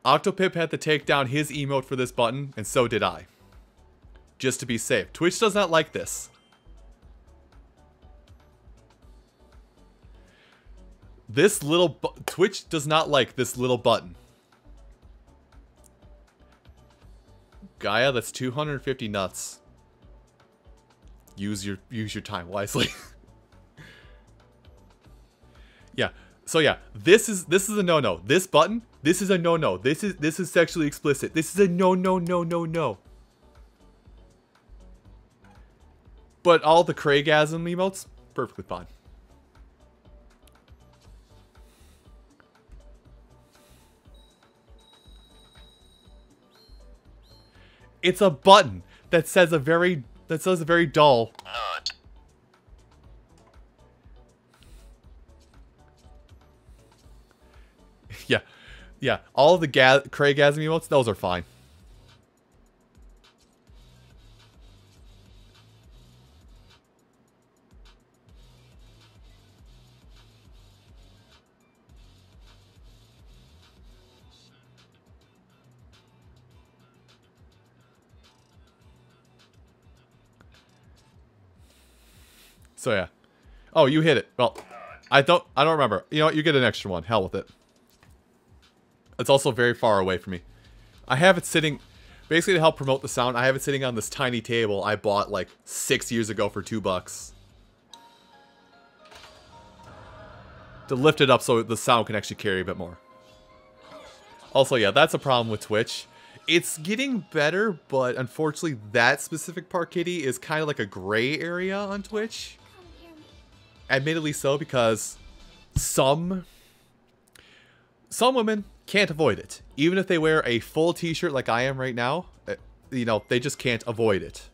Speaker 1: Octopip had to take down his emote for this button, and so did I. Just to be safe. Twitch does not like this. Twitch does not like this little button. Gaia, that's 250 nuts. Use your time wisely. Yeah. So yeah, this is a no-no. This button, this is a no-no. This is sexually explicit. This is a no. But all the Craigasm emotes, perfectly fine. It's a button that says a very dull.
Speaker 2: Not.
Speaker 1: Yeah. All of the Craigasm emotes, those are fine. So yeah. Oh, you hit it. Well, I don't remember. You know what? You get an extra one. Hell with it. It's also very far away from me. I have it sitting, basically to help promote the sound, I have it sitting on this tiny table I bought like 6 years ago for $2. To lift it up so the sound can actually carry a bit more. Also, yeah, that's a problem with Twitch. It's getting better, but unfortunately that specific part, Kitty, is kind of like a gray area on Twitch. Admittedly so, because some women can't avoid it. Even if they wear a full t-shirt like I am right now, you know, they just can't avoid it.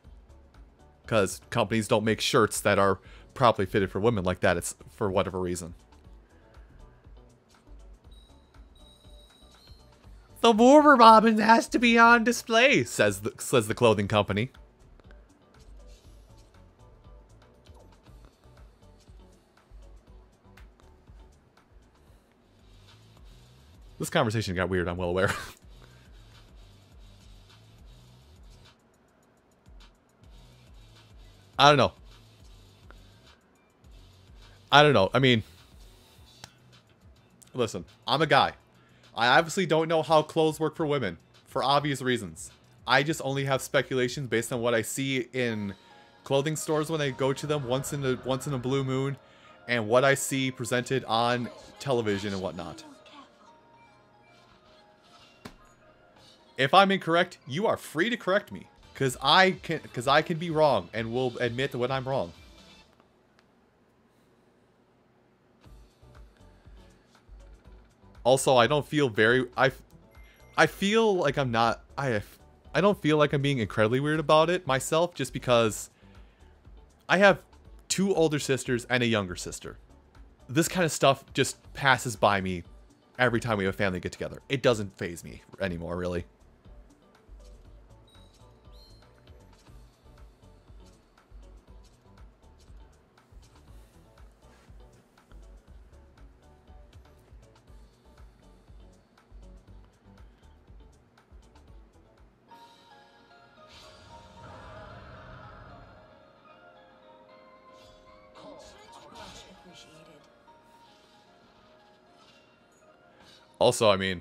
Speaker 1: Because companies don't make shirts that are properly fitted for women like that. It's for whatever reason. The Warmer Bobbin has to be on display, says the clothing company. This conversation got weird, I'm well aware. I don't know. I mean, listen, I'm a guy. I obviously don't know how clothes work for women, for obvious reasons. I just only have speculations based on what I see in clothing stores when I go to them once in a blue moon, and what I see presented on television and whatnot. If I'm incorrect, you are free to correct me, because I can be wrong and will admit when I'm wrong. Also, I don't feel very I feel like I'm not I don't feel like I'm being incredibly weird about it myself, just because I have 2 older sisters and a younger sister. This kind of stuff just passes by me every time we have a family get together. It doesn't faze me anymore, really. Also, I mean,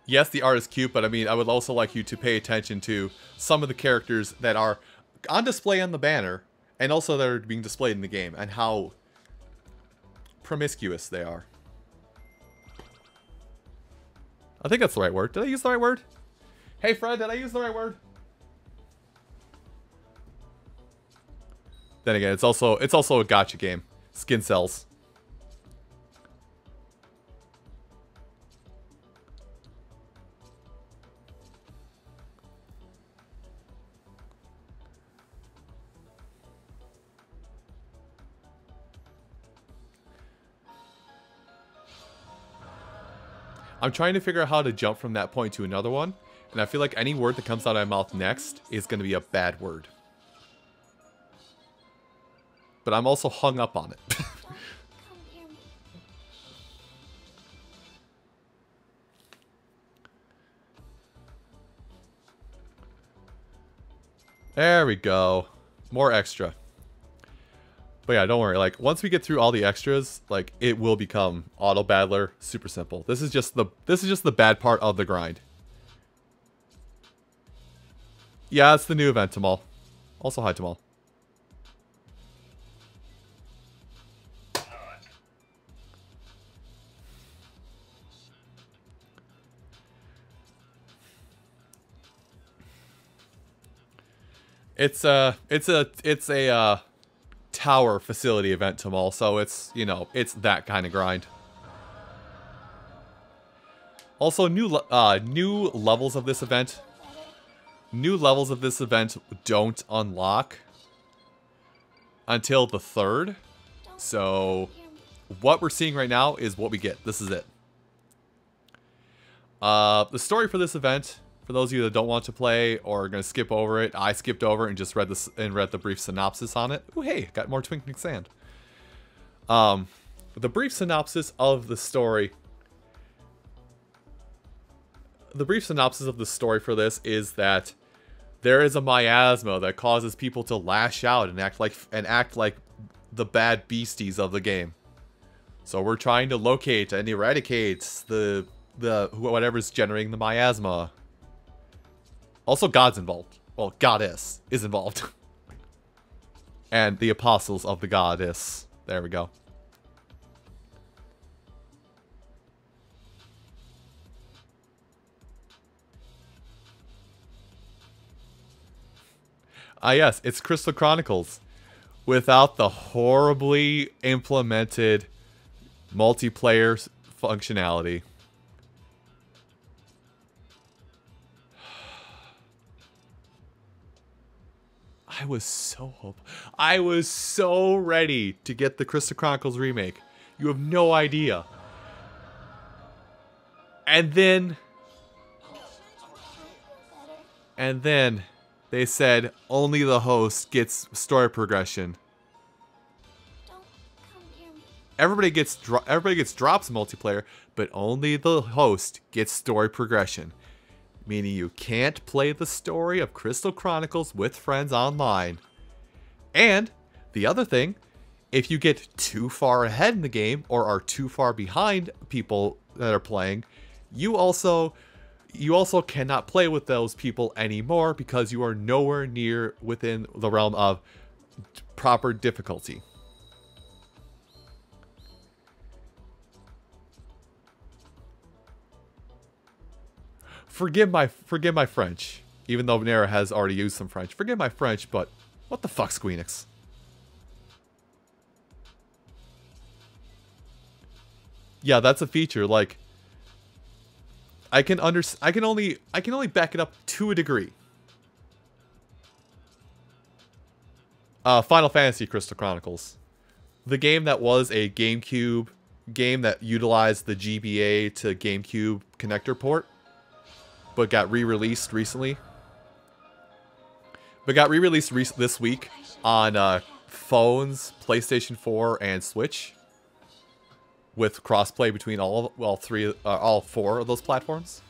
Speaker 1: yes, the art is cute, but I mean, I would also like you to pay attention to some of the characters that are on display on the banner And also they're being displayed in the game, and how promiscuous they are. I think that's the right word. Did I use the right word? Hey Fred, did I use the right word? Then again, it's also a gacha game. Skin cells. I'm trying to figure out how to jump from that point to another one, and I feel like any word that comes out of my mouth next is going to be a bad word. But I'm also hung up on it.
Speaker 2: Come near me.
Speaker 1: There we go. More extra. But yeah, don't worry. Like, once we get through all the extras, like, it will become auto battler. Super simple. This is just the bad part of the grind. Yeah, it's the new event, Tamal. Also, hi, Tamal. It's a tower facility event, Tamal, so it's, you know, it's that kind of grind. Also, new levels of this event. New levels of this event don't unlock until the 3rd. So, what we're seeing right now is what we get. This is it. The story for this event, for those of you that don't want to play or are going to skip over it, I skipped over and just read the brief synopsis on it. Oh, hey, got more twinkling sand. The brief synopsis of the story. The brief synopsis of the story for this is that there is a miasma that causes people to lash out and act like the bad beasties of the game. So we're trying to locate and eradicate the whatever's generating the miasma. Also, God's involved. Well, Goddess is involved. And the apostles of the Goddess. There we go. Ah, yes, it's Crystal Chronicles. Without the horribly implemented multiplayer functionality. I was so ready to get the Crystal Chronicles remake. You have no idea. And then they said only the host gets story progression.
Speaker 2: Don't come near me.
Speaker 1: Everybody gets drops in multiplayer, but only the host gets story progression. Meaning you can't play the story of Crystal Chronicles with friends online. And the other thing, if you get too far ahead in the game or are too far behind people that are playing, you also cannot play with those people anymore because you are nowhere near within the realm of proper difficulty. Forgive my French, even though Nera has already used some French. Forgive my French, but what the fuck, Squeenix? Yeah, that's a feature. Like, I can only back it up to a degree. Final Fantasy Crystal Chronicles, the game that was a GameCube game that utilized the GBA to GameCube connector port, but got re-released recently. But got re-released this week on phones, PlayStation 4, and Switch, with crossplay between all four of those platforms.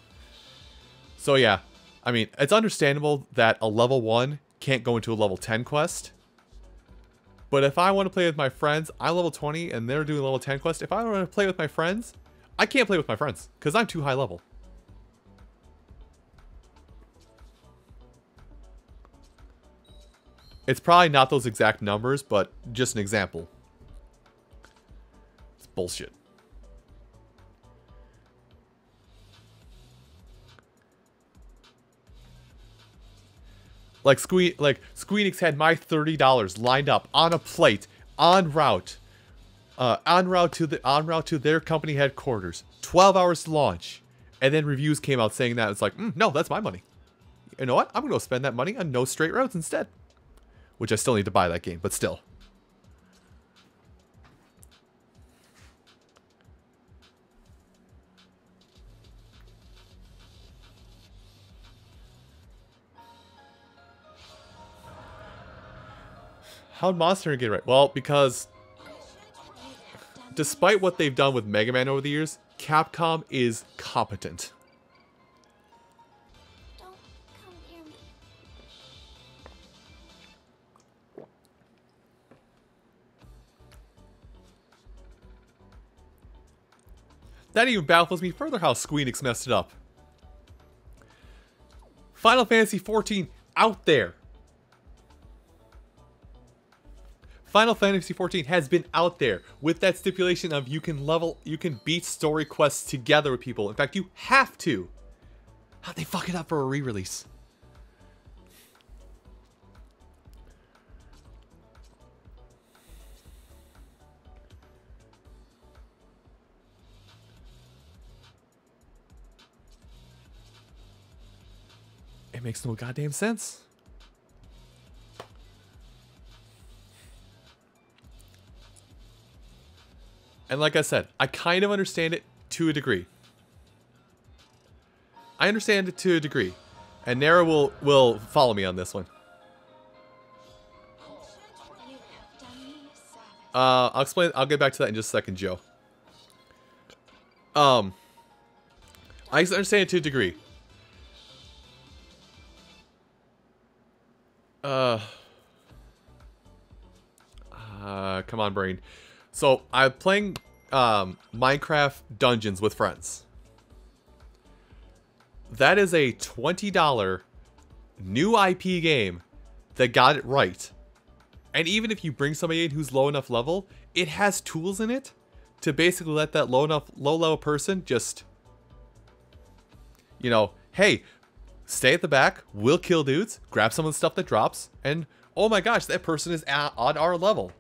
Speaker 1: So yeah, I mean, it's understandable that a level 1 can't go into a level 10 quest. But if I want to play with my friends, I'm level 20 and they're doing level 10 quest. If I want to play with my friends, I can't play with my friends because I'm too high level. It's probably not those exact numbers, but just an example. It's bullshit. Like Squeenix had my $30 lined up on a plate en route to their company headquarters. 12 hours to launch, and then reviews came out saying that it's like, no, that's my money. You know what? I'm gonna go spend that money on No Straight Roads instead. Which I still need to buy that game, but still. How'd Monster get it right? Well, because despite what they've done with Mega Man over the years, Capcom is competent.
Speaker 2: Don't come near me.
Speaker 1: That even baffles me further how Squeenix messed it up. Final Fantasy XIV out there. Final Fantasy XIV has been out there with that stipulation of you can beat story quests together with people. In fact, you have to. How'd they fuck it up for a re-release? It makes no goddamn sense. And like I said, I kind of understand it to a degree. I understand it to a degree. And Nara will follow me on this one. I'll explain. I'll get back to that in just a second, Joe. I understand it to a degree. Come on, brain. So, I'm playing Minecraft Dungeons with friends. That is a $20 new IP game that got it right. And even if you bring somebody in who's low enough level, it has tools in it to basically let that low level person just, you know, hey, stay at the back, we'll kill dudes, grab some of the stuff that drops, and oh my gosh, that person is on our level.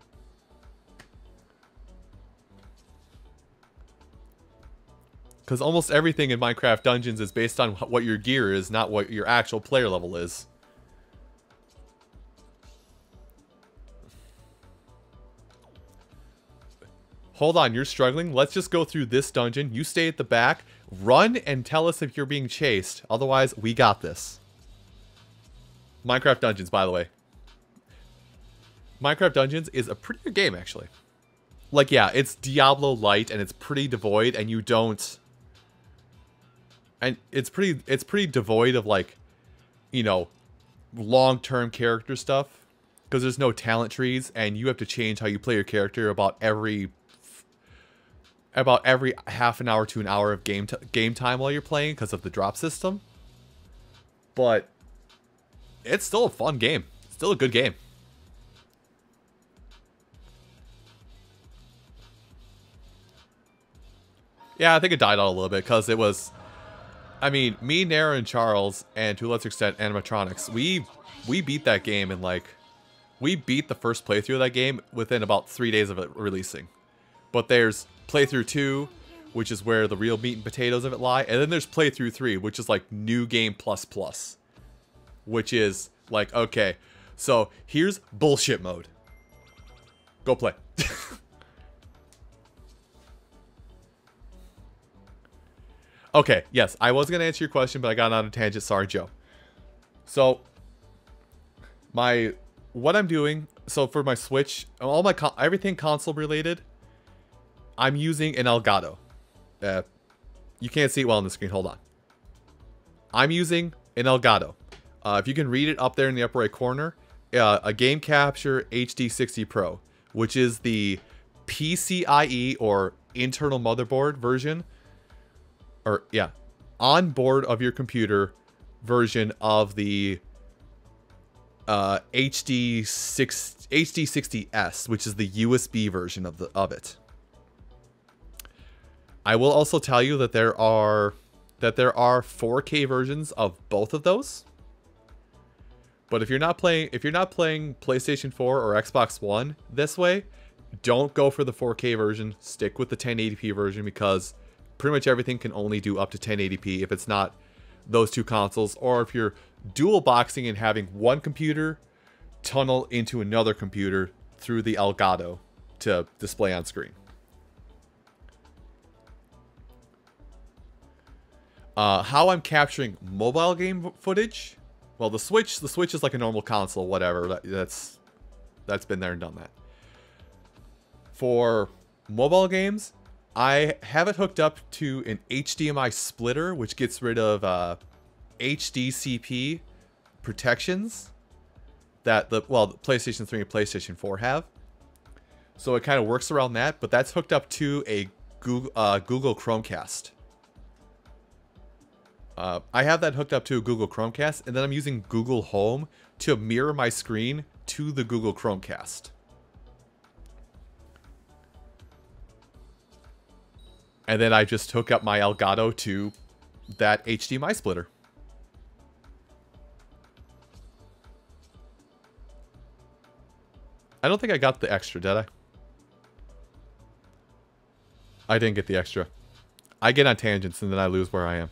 Speaker 1: Because almost everything in Minecraft Dungeons is based on what your gear is, not what your actual player level is. Hold on, you're struggling? Let's just go through this dungeon. You stay at the back. Run and tell us if you're being chased. Otherwise, we got this. Minecraft Dungeons, by the way. Minecraft Dungeons is a pretty good game, actually. Like, yeah, it's Diablo light, and it's pretty devoid, and you don't... And it's pretty devoid of, like, you know, long-term character stuff. Because there's no talent trees, and you have to change how you play your character about every half an hour to an hour of game time while you're playing because of the drop system. But it's still a fun game. It's still a good game. Yeah, I think it died out a little bit because it was... I mean, me, Nara, and Charles, and to a lesser extent, Animatronics, we beat that game in, like... We beat the first playthrough of that game within about 3 days of it releasing. But there's playthrough 2, which is where the real meat and potatoes of it lie. And then there's playthrough 3, which is like new game plus. Which is like, okay, so here's bullshit mode. Go play. Okay, yes, I was going to answer your question, but I got on a tangent. Sorry, Joe. So, what I'm doing, so for my Switch, everything console related, I'm using an Elgato. You can't see it well on the screen. Hold on. I'm using an Elgato. If you can read it up there in the upper right corner, a Game Capture HD60 Pro, which is the PCIe or internal motherboard version, or yeah, on board of your computer version of the HD60S, which is the USB version of it. I will also tell you that there are 4K versions of both of those. But if you're not playing PlayStation 4 or Xbox One this way, don't go for the 4K version. Stick with the 1080p version because pretty much everything can only do up to 1080p if it's not those two consoles, or if you're dual boxing and having one computer tunnel into another computer through the Elgato to display on screen. How I'm capturing mobile game footage? Well, the Switch is like a normal console, whatever. That's been there and done that. For mobile games, I have it hooked up to an HDMI splitter, which gets rid of HDCP protections that the PlayStation 3 and PlayStation 4 have. So it kind of works around that, but that's hooked up to a Google Chromecast. I have that hooked up to a Google Chromecast, and then I'm using Google Home to mirror my screen to the Google Chromecast. And then I just hook up my Elgato to that HDMI splitter. I don't think I got the extra, did I? I didn't get the extra. I get on tangents and then I lose where I am.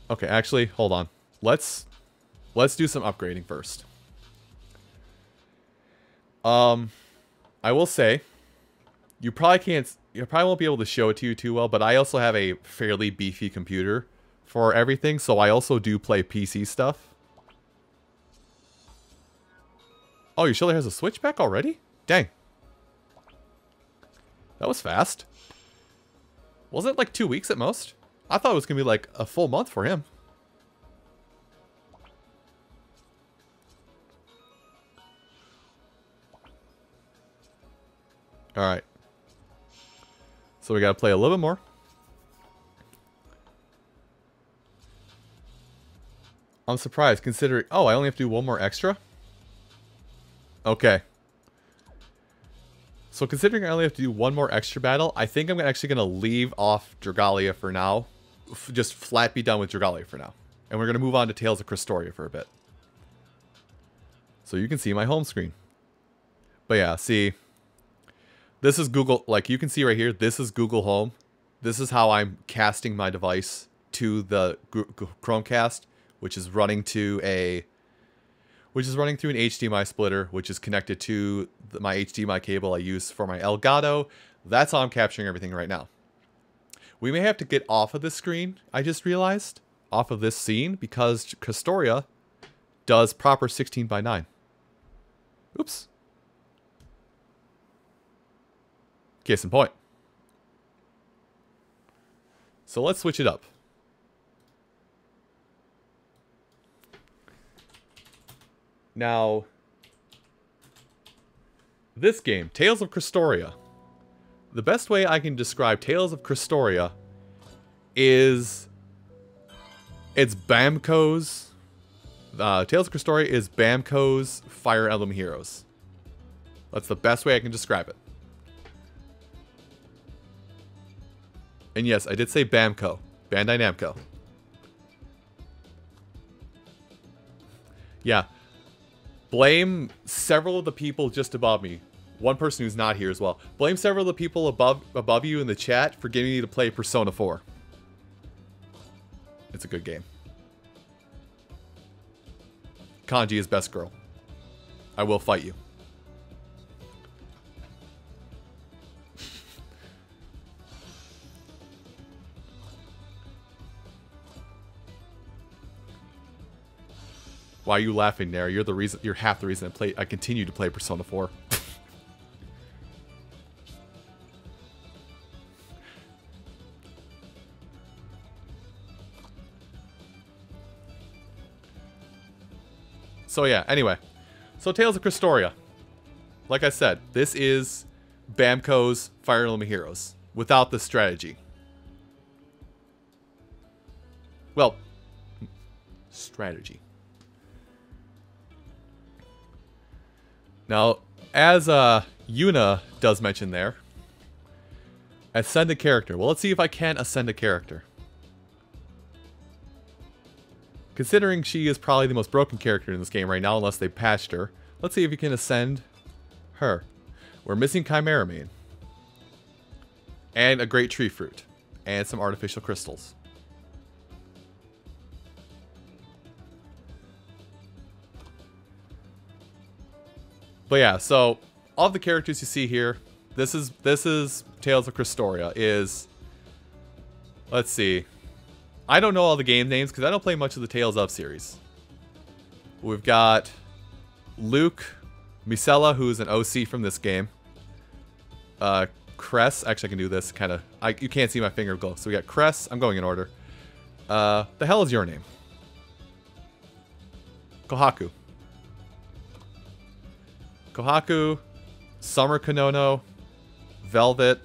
Speaker 1: Okay, actually, hold on. Let's do some upgrading first. I will say, you probably won't be able to show it to you too well, but I also have a fairly beefy computer for everything, so I also do play PC stuff. Oh, your shoulder has a switchback already? Dang. That was fast. Wasn't it like 2 weeks at most? I thought it was going to be like a full month for him. Alright. So we got to play a little bit more. I'm surprised considering... Oh, I only have to do one more extra? Okay. So considering I only have to do one more extra battle, I think I'm actually going to leave off Dragalia for now. Just flat be done with Dragalia for now. And we're going to move on to Tales of Krystoria for a bit. So you can see my home screen. But yeah, see... This is Google, like you can see right here, this is Google Home. This is how I'm casting my device to the Chromecast, which is running through an HDMI splitter, which is connected to my HDMI cable I use for my Elgato. That's how I'm capturing everything right now. We may have to get off of this screen, I just realized, off of this scene, because Krystoria does proper 16:9. Oops. Case in point. So let's switch it up. Now, this game, Tales of Krystoria. The best way I can describe Tales of Krystoria is it's Bamco's... Tales of Krystoria is Bamco's Fire Emblem Heroes. That's the best way I can describe it. And yes, I did say Bamco. Bandai Namco. Yeah. Blame several of the people just above me. One person who's not here as well. Blame several of the people above you in the chat for getting you to play Persona 4. It's a good game. Kanji is best girl. I will fight you. Why are you laughing there? You're the reason. You're half the reason I continue to play Persona 4. So yeah, anyway. So Tales of Krystoria. Like I said, this is Bamco's Fire Emblem Heroes without the strategy. Well, strategy. Now, as Yuna does mention there, ascend a character. Well, let's see if I can ascend a character. Considering she is probably the most broken character in this game right now, unless they patched her, let's see if you can ascend her. We're missing Chimera Mane. And a great tree fruit. And some artificial crystals. But yeah, so all the characters you see here, this is Tales of Krystoria. Let's see. I don't know all the game names because I don't play much of the Tales of series. We've got Luke, Micella, who's an OC from this game. Cress, actually I can do this kind of. You can't see my finger go. So we got Cress. I'm going in order. The hell is your name? Kohaku. Kohaku, Summer Konono, Velvet,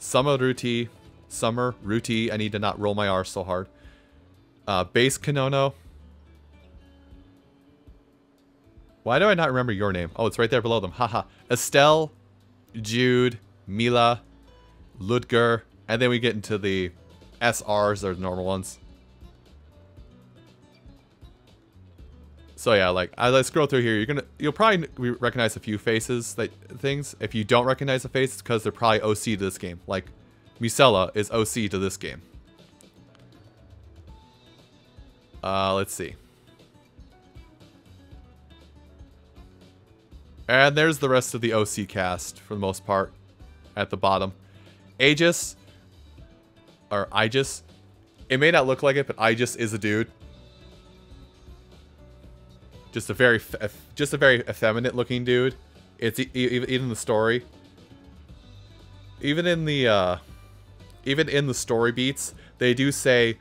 Speaker 1: Summer Ruti, I need to not roll my R so hard. Base Konono. Why do I not remember your name? Oh, it's right there below them. Haha. Estelle, Jude, Mila, Ludger, and then we get into the SRs, they're the normal ones. So yeah, like as I scroll through here, you'll probably recognize a few faces, things. If you don't recognize the face, it's because they're probably OC to this game. Like Micella is OC to this game. Let's see. And there's the rest of the OC cast for the most part at the bottom. Aegis, or Aegis. It may not look like it, but Aegis is a dude. Just a very effeminate looking dude. It's even in the story. Even in the story beats, they do say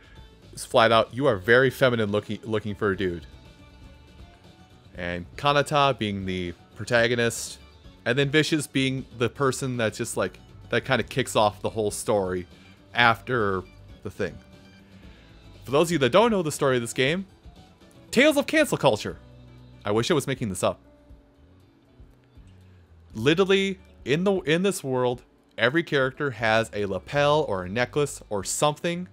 Speaker 1: flat out, "You are very feminine looking for a dude." And Kanata being the protagonist, and then Vicious being the person that's just like that kind of kicks off the whole story after the thing. For those of you that don't know the story of this game, Tales of Cancel Culture. I wish I was making this up. Literally, in this world, every character has a lapel or a necklace or something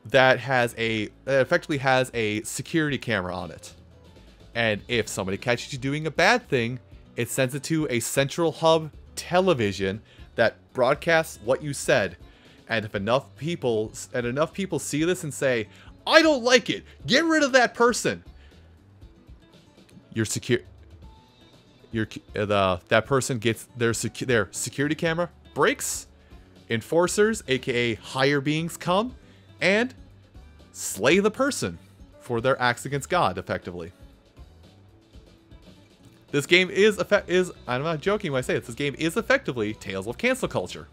Speaker 1: that effectively has a security camera on it. And if somebody catches you doing a bad thing, it sends it to a central hub television that broadcasts what you said. And if enough people see this and say, "I don't like it, get rid of that person," that person gets their security camera breaks. Enforcers, aka higher beings, come and slay the person for their acts against God, effectively. This game is I'm not joking when I say this. This game is effectively Tales of Cancel Culture.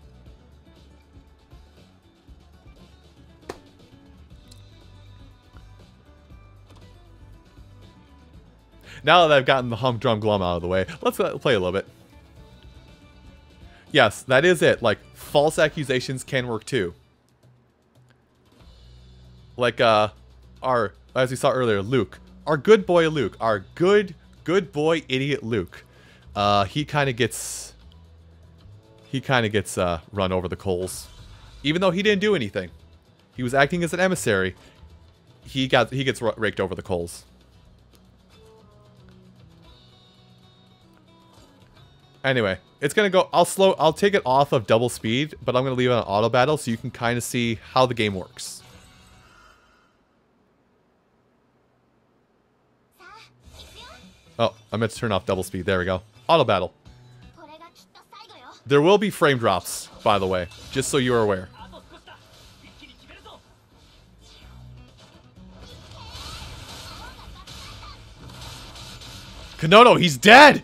Speaker 1: Now that I've gotten the humdrum glum out of the way, let's play a little bit. Yes, that is it. Like, false accusations can work too. Like, as we saw earlier, Luke. Our good boy Luke. Our good boy idiot Luke. He kind of gets run over the coals. Even though he didn't do anything. He was acting as an emissary. He gets raked over the coals. Anyway, it's gonna go. I'll take it off of double speed, but I'm gonna leave it on auto battle so you can kind of see how the game works. Oh, I meant to turn off double speed. There we go. Auto battle. There will be frame drops, by the way, just so you are aware. Konono, he's dead!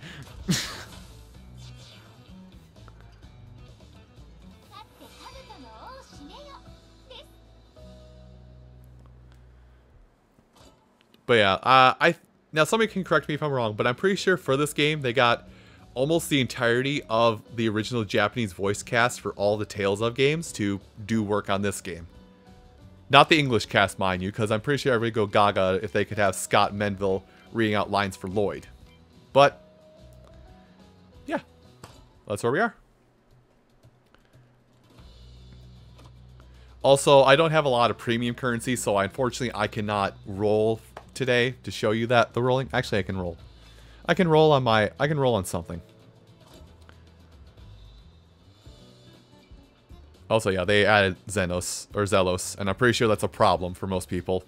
Speaker 1: But yeah, now somebody can correct me if I'm wrong, but I'm pretty sure for this game they got almost the entirety of the original Japanese voice cast for all the Tales of games to do work on this game. Not the English cast, mind you, because I'm pretty sure everybody would go gaga if they could have Scott Menville reading out lines for Lloyd. But that's where we are. Also, I don't have a lot of premium currency, so unfortunately I cannot roll today to show you that the rolling. Actually, I can roll. I can roll on something. Also, yeah, they added Zelos, and I'm pretty sure that's a problem for most people.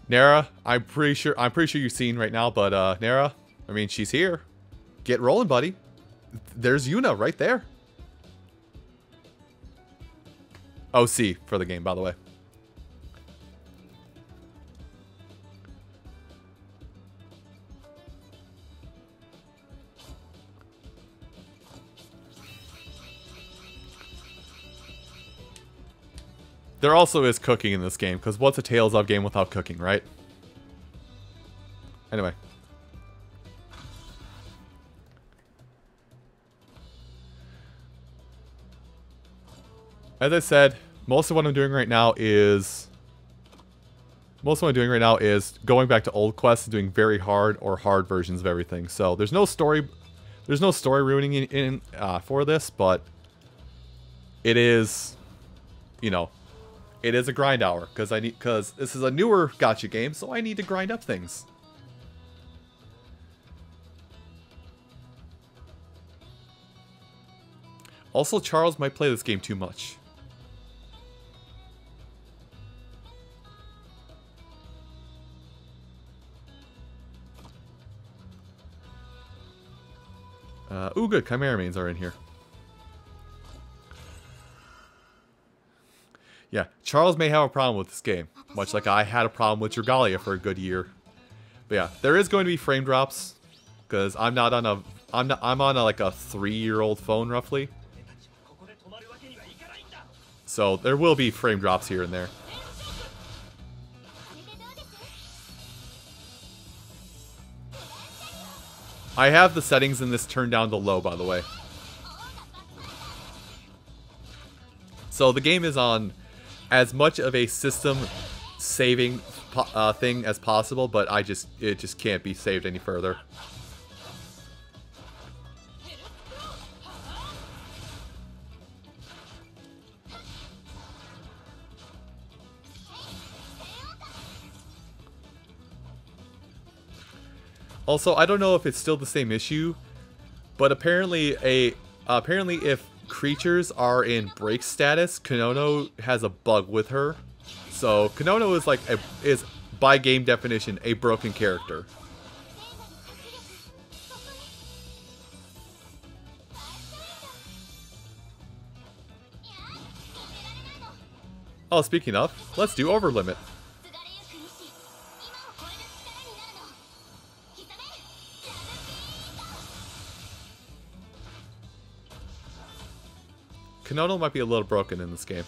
Speaker 1: Nara, I'm pretty sure you're seeing right now, but Nara, I mean, she's here. Get rolling, buddy. There's Yuna right there. OC for the game, by the way. There also is cooking in this game, because what's a Tales of game without cooking, right? Anyway. As I said, most of what I'm doing right now is going back to old quests and doing very hard or hard versions of everything. So there's no story ruining in for this, but it is, you know, it is a grind hour because this is a newer gacha game, so I need to grind up things. Also, Charles might play this game too much. Ooh, good. Chimera mains are in here. Yeah, Charles may have a problem with this game, much like I had a problem with Dragalia for a good year. But yeah, there is going to be frame drops because I'm on like a 3-year-old phone roughly. So there will be frame drops here and there. I have the settings in this turned down to low, by the way. So the game is on as much of a system saving thing as possible, but it just can't be saved any further. Also, I don't know if it's still the same issue, but apparently if creatures are in break status, Konono has a bug with her. So Konono is is by game definition a broken character. Oh, speaking of, let's do Overlimit. Konono might be a little broken in this game.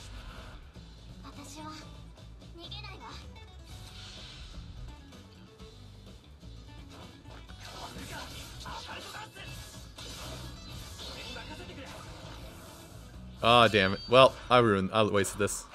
Speaker 1: Ah, damn it. Well, I wasted this.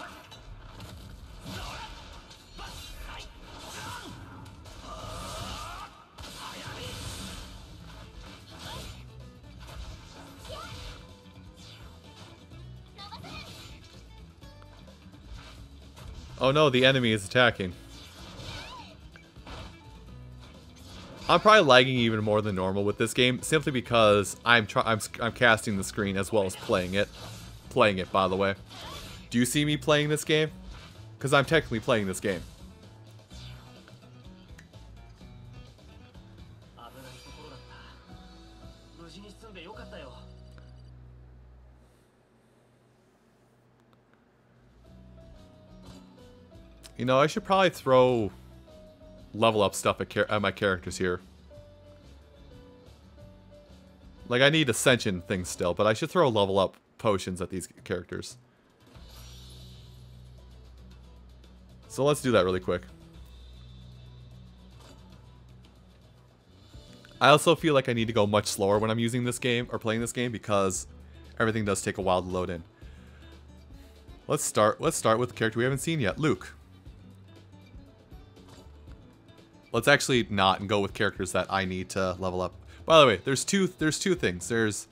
Speaker 1: Oh no, the enemy is attacking. I'm probably lagging even more than normal with this game, simply because I'm casting the screen as well as playing it. Playing it, by the way. Do you see me playing this game? Because I'm technically playing this game. You know, I should probably throw level up stuff at my characters here. Like, I need ascension things still, but I should throw level up potions at these characters. So let's do that really quick. I also feel like I need to go much slower when I'm using this game, or playing this game, because everything does take a while to load in. Let's start with the character we haven't seen yet, Luke. Let's actually not and go with characters that I need to level up. By the way, there's two things. There's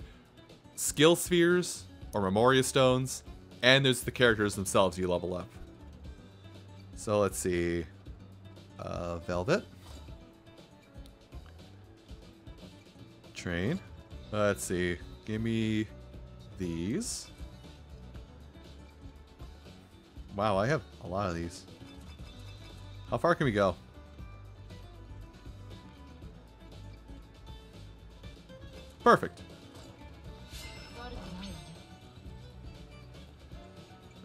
Speaker 1: skill spheres or Memoria stones, and there's the characters themselves you level up. So let's see. Velvet. Train. Let's see. Give me these. Wow, I have a lot of these. How far can we go? Perfect.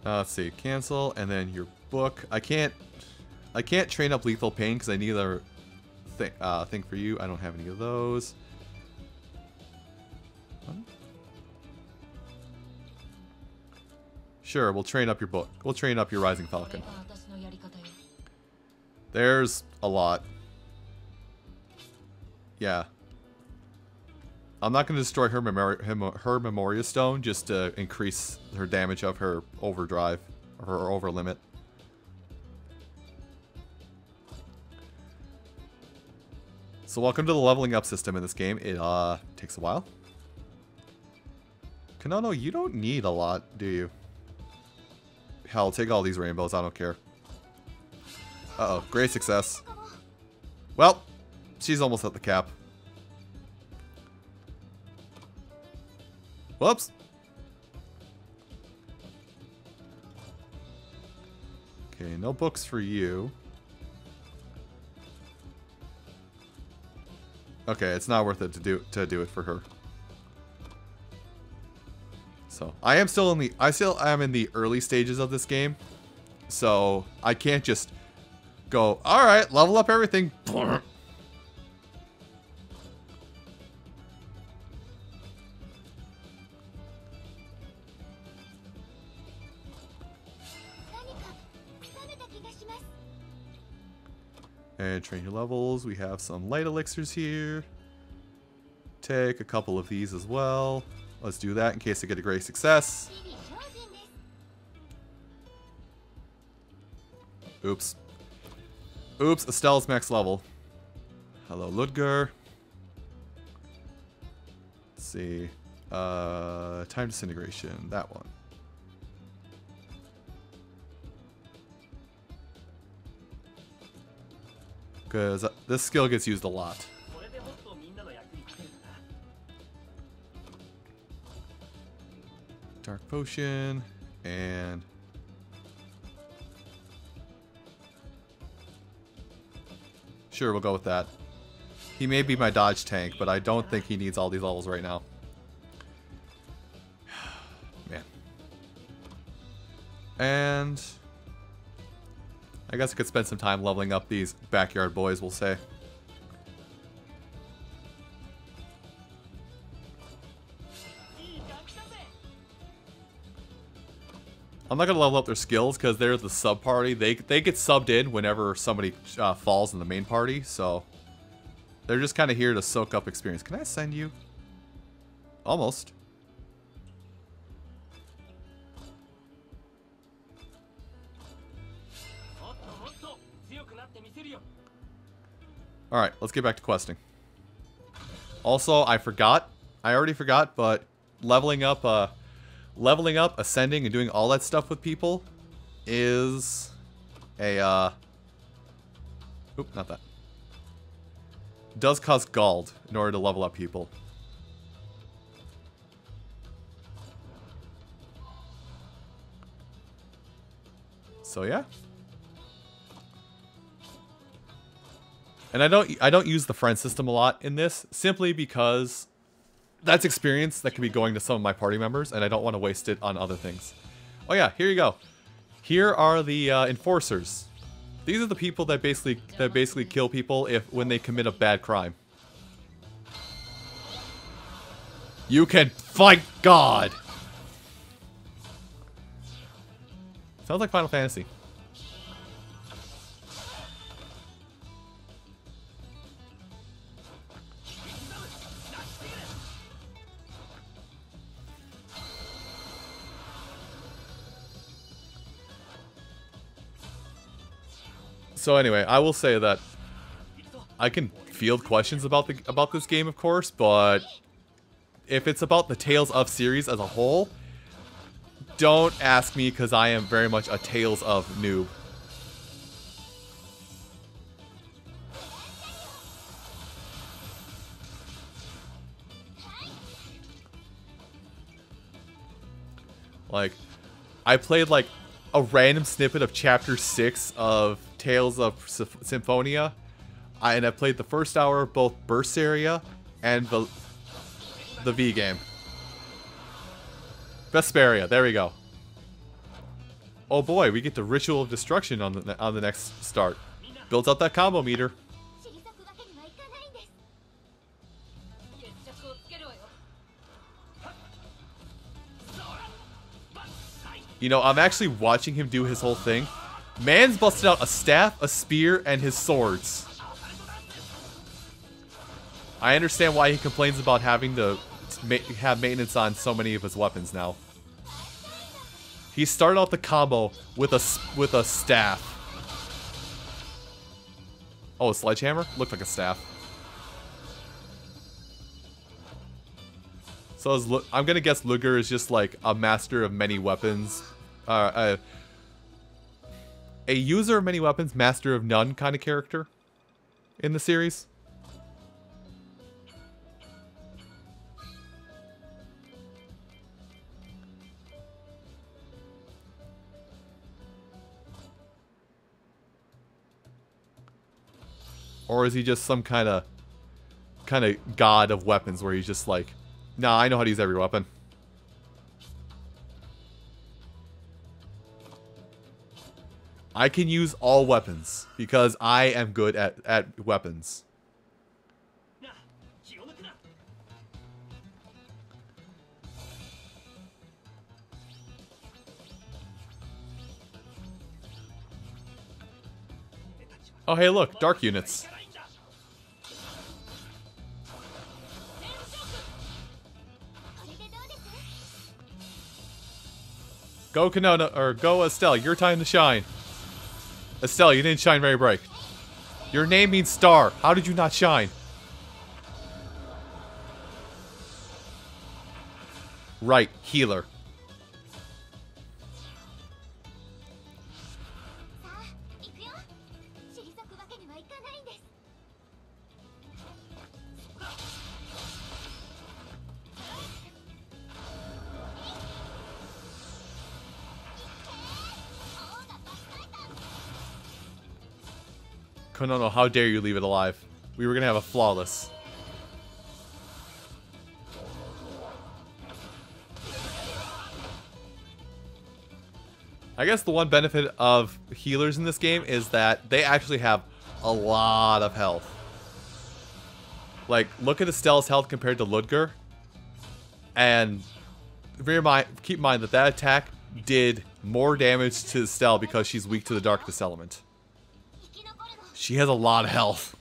Speaker 1: Let's see. Cancel, and then your book. I can't train up Lethal Pain because I need a thing for you. I don't have any of those. Sure, we'll train up your book. We'll train up your Rising Falcon. There's a lot. Yeah. I'm not going to destroy her Memoria Stone just to increase her damage of her overdrive, or her over limit. So welcome to the leveling up system in this game. It takes a while. Kanono, you don't need a lot, do you? Hell, take all these rainbows, I don't care. Uh-oh, great success. Well, she's almost at the cap. Whoops. Okay, no books for you. Okay, it's not worth it to do it for her. So I still am in the early stages of this game, so I can't just go, all right, level up everything. And train your levels. We have some light elixirs here. Take a couple of these as well. Let's do that in case I get a great success. Oops. Oops, Estelle's max level. Hello, Ludger. Let's see. Time disintegration. That one. Because this skill gets used a lot. Dark Potion, and sure, we'll go with that. He may be my dodge tank, but I don't think he needs all these levels right now. Man. And I guess I could spend some time leveling up these backyard boys, we'll say. I'm not going to level up their skills because they're the sub party. They get subbed in whenever somebody falls in the main party, so they're just kind of here to soak up experience. Can I send you? Almost. Alright, let's get back to questing. Also, I already forgot, but leveling up, ascending, and doing all that stuff with people is a, oop, not that. Does cause Gald in order to level up people. So yeah. And I don't use the friend system a lot in this, simply because that's experience that could be going to some of my party members, and I don't want to waste it on other things. Oh yeah, here you go. Here are the enforcers. These are the people that basically kill people when they commit a bad crime. You can fight God. Sounds like Final Fantasy. So anyway, I will say that I can field questions about this game, of course, but if it's about the Tales of series as a whole, don't ask me because I am very much a Tales of noob. Like, I played like a random snippet of Chapter 6 of Tales of Symphonia, and I played the first hour of both Berseria and the V game. Vesperia, there we go. Oh boy, we get the Ritual of Destruction on the next start. Builds up that combo meter. You know, I'm actually watching him do his whole thing. Man's busted out a staff, a spear, and his swords. I understand why he complains about having to have maintenance on so many of his weapons now. He started out the combo with a staff. Oh, a sledgehammer? Looked like a staff. So I'm gonna guess Ludger is just like a master of many weapons. A user of many weapons, master of none kind of character in the series. Or is he just some kind of god of weapons where he's just like, nah, I know how to use every weapon. I can use all weapons because I am good at weapons. Oh, hey, look, dark units. Go Kanona, or go Estelle, your time to shine. Estelle, you didn't shine very bright. Your name means star. How did you not shine? Right, healer. Konono, how dare you leave it alive? We were gonna have a flawless. I guess the one benefit of healers in this game is that they actually have a lot of health. Like, look at Estelle's health compared to Ludger. And keep in mind that that attack did more damage to Estelle because she's weak to the darkness element. She has a lot of health.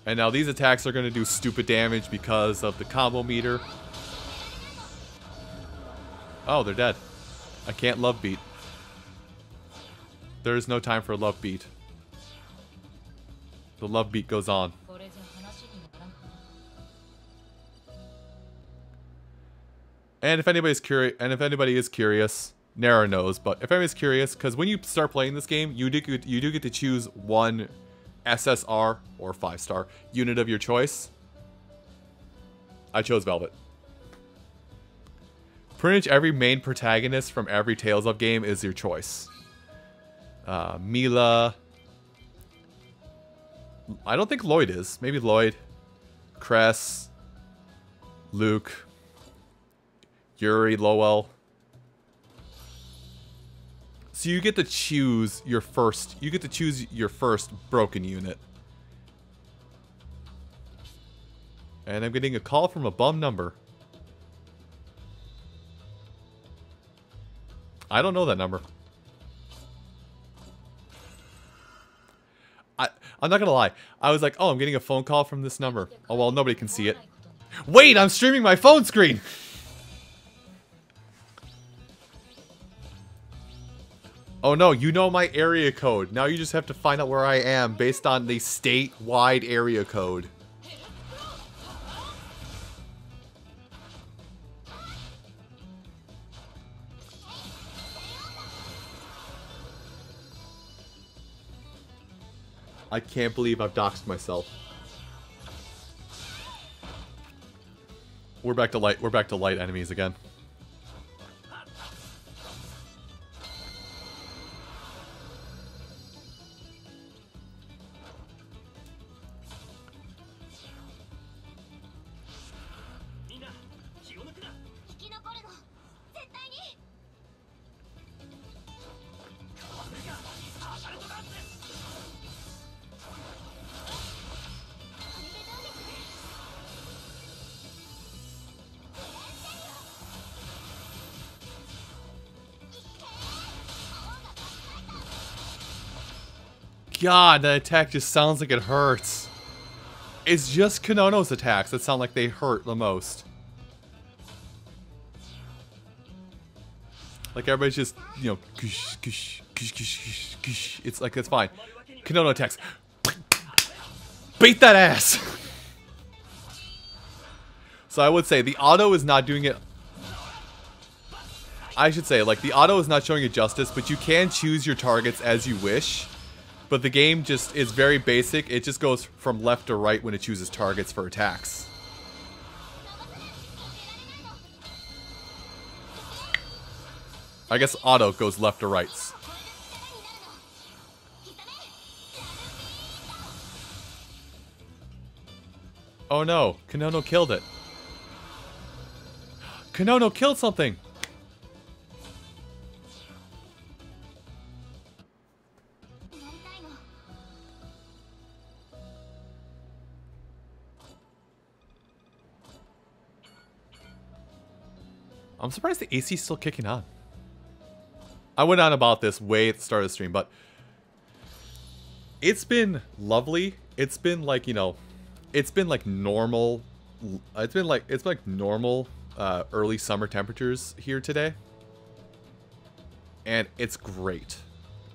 Speaker 1: And now these attacks are going to do stupid damage because of the combo meter. Oh, they're dead. I can't love beat. There is no time for a love beat. The love beat goes on. And if anybody's curious, anybody is curious, Nara knows, but if anybody's curious, because when you start playing this game, you do get to choose one SSR or 5-star unit of your choice. I chose Velvet. Pretty much every main protagonist from every Tales of game is your choice. Mila. I don't think Lloyd is. Maybe Lloyd. Cress. Luke. Yuri, Lowell. So you get to choose your first. You get to choose your first broken unit. And I'm getting a call from a bum number. I don't know that number. I'm not gonna lie. I was like, oh, I'm getting a phone call from this number. Oh, well, nobody can see it. Wait, I'm streaming my phone screen! Oh no, you know my area code. Now you just have to find out where I am based on the statewide area code. I can't believe I've doxed myself. We're back to light enemies again. God, that attack just sounds like it hurts. It's just Kanono's attacks that sound like they hurt the most. Like everybody's just, you know, goosh, goosh, goosh, goosh, goosh, goosh. It's like, it's fine. Kanono attacks. Beat that ass! So I would say the auto is not doing it. I should say, like, the auto is not showing it justice, but you can choose your targets as you wish. But the game just is very basic. It just goes from left to right when it chooses targets for attacks. I guess auto goes left to right. Oh no, Kanono killed it. Kanono killed something! I'm surprised the AC is still kicking on. I went on about this way at the start of the stream, but it's been lovely. It's been like, you know, it's been like normal. It's been like normal early summer temperatures here today. And it's great.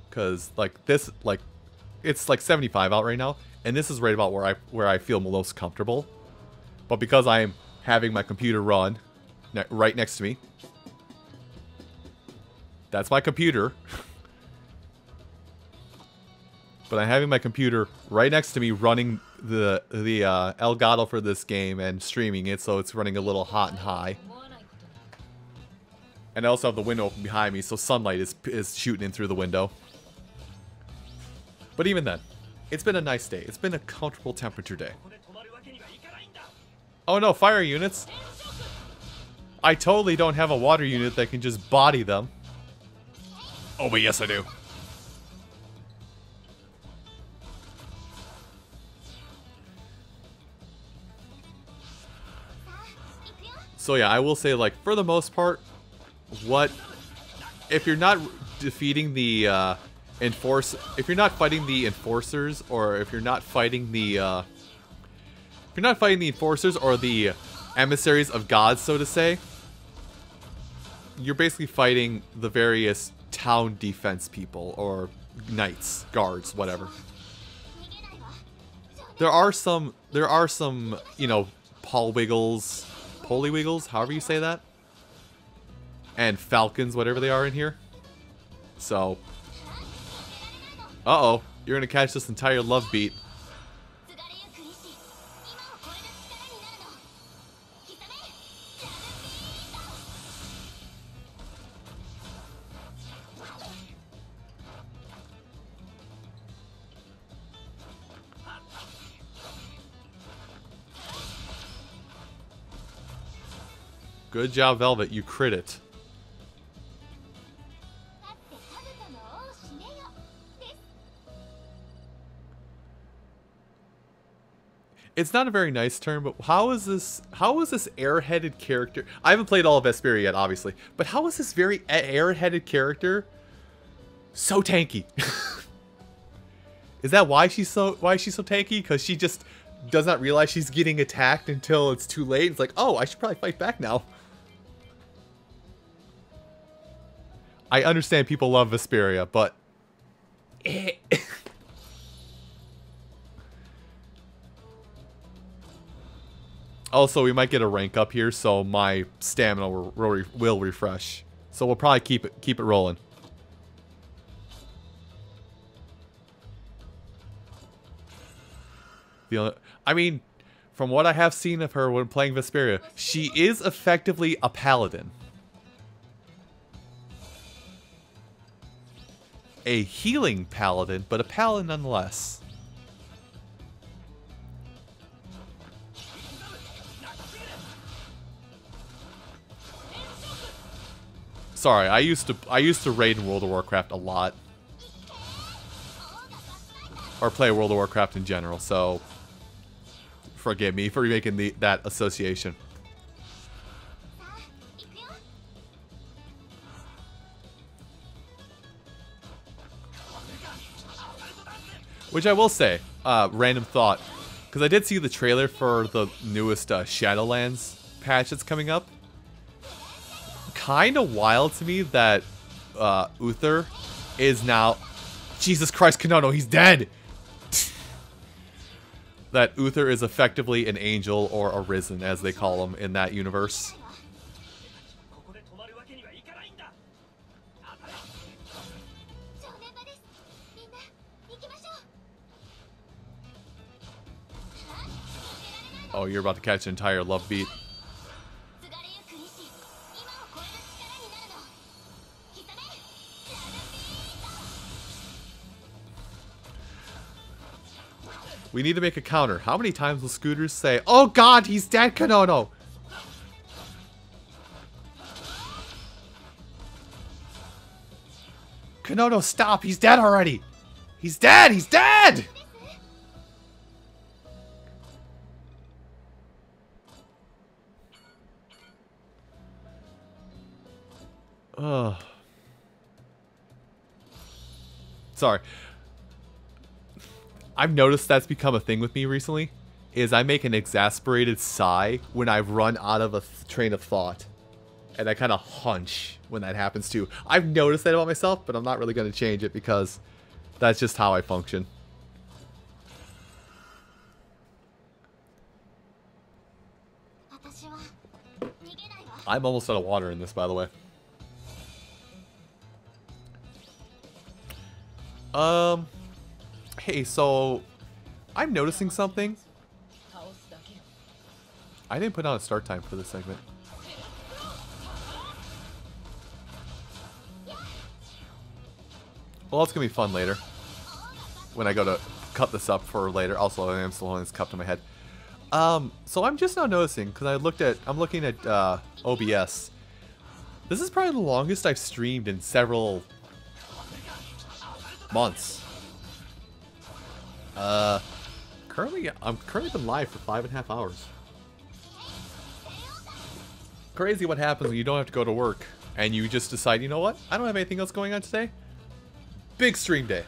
Speaker 1: Cause like this, like it's like 75 out right now, and this is right about where I feel most comfortable. But because I'm having my computer run right next to me. That's my computer. But I'm having my computer right next to me running the Elgato for this game and streaming it, so it's running a little hot and high. And I also have the window open behind me, so sunlight is shooting in through the window. But even then, it's been a nice day. It's been a comfortable temperature day. Oh no, fire units! I totally don't have a water unit that can just body them. Oh, but yes I do. So yeah, I will say, like, for the most part, if you're not defeating the if you're not fighting the enforcers, or if you're not fighting the enforcers or the emissaries of gods, so to say, you're basically fighting the various town defense people, or knights, guards, whatever. There are some, you know, Poliwiggles, however you say that, and falcons, whatever they are in here. So, uh-oh, you're gonna catch this entire love beat. Good job, Velvet. You crit it. It's not a very nice term, but how is this airheaded character? I haven't played all of Vesperia yet, obviously, but how is this very airheaded character so tanky? Is that why she's so tanky? Because she just does not realize she's getting attacked until it's too late. It's like, oh, I should probably fight back now. I understand people love Vesperia, but... Also, we might get a rank up here, so my stamina will refresh. So we'll probably keep it rolling. I mean, from what I have seen of her when playing Vesperia, she is effectively a paladin. A healing paladin, but a paladin nonetheless. Sorry, I used to raid in World of Warcraft a lot. Or play World of Warcraft in general, so forgive me for making that association. Which I will say, random thought, because I did see the trailer for the newest Shadowlands patch that's coming up. Kind of wild to me that Uther is now... Jesus Christ, Kanono, he's dead! That Uther is effectively an angel or a risen, as they call him in that universe. Oh, you're about to catch an entire love beat. We need to make a counter. How many times will Scooters say, "Oh God, he's dead, Kanono"? Kanono, stop! He's dead already! He's dead! He's dead! Ugh. Sorry. I've noticed that's become a thing with me recently, is I make an exasperated sigh when I've run out of a train of thought. And I kind of hunch when that happens too. I've noticed that about myself, but I'm not really going to change it because that's just how I function. I'm almost out of water in this, by the way. Hey, so I'm noticing something. I didn't put on a start time for this segment. Well, it's gonna be fun later when I go to cut this up for later. Also, I am still holding this cup to my head. So I'm just now noticing because I'm looking at OBS. This is probably the longest I've streamed in several months. I'm currently been live for 5.5 hours. Crazy what happens when you don't have to go to work and you just decide, you know what? I don't have anything else going on today. Big stream day.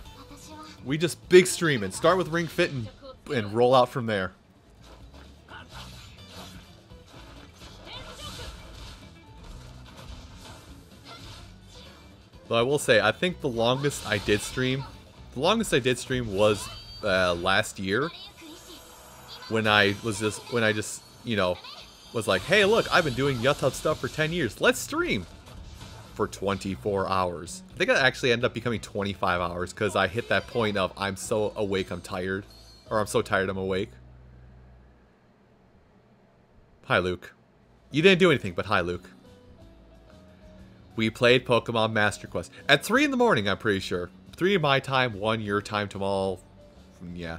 Speaker 1: We just big stream and start with Ring Fit and roll out from there. Though I will say, I think the longest I did stream was last year, when I just, you know, was like, hey, look, I've been doing Yutub stuff for 10 years. Let's stream for 24 hours. I think it actually ended up becoming 25 hours because I hit that point of I'm so awake, I'm tired. Or I'm so tired, I'm awake. Hi, Luke. You didn't do anything, but hi, Luke. We played Pokemon Master Quest at 3 in the morning, I'm pretty sure. 3 my time, 1 your time, Tamal. Yeah.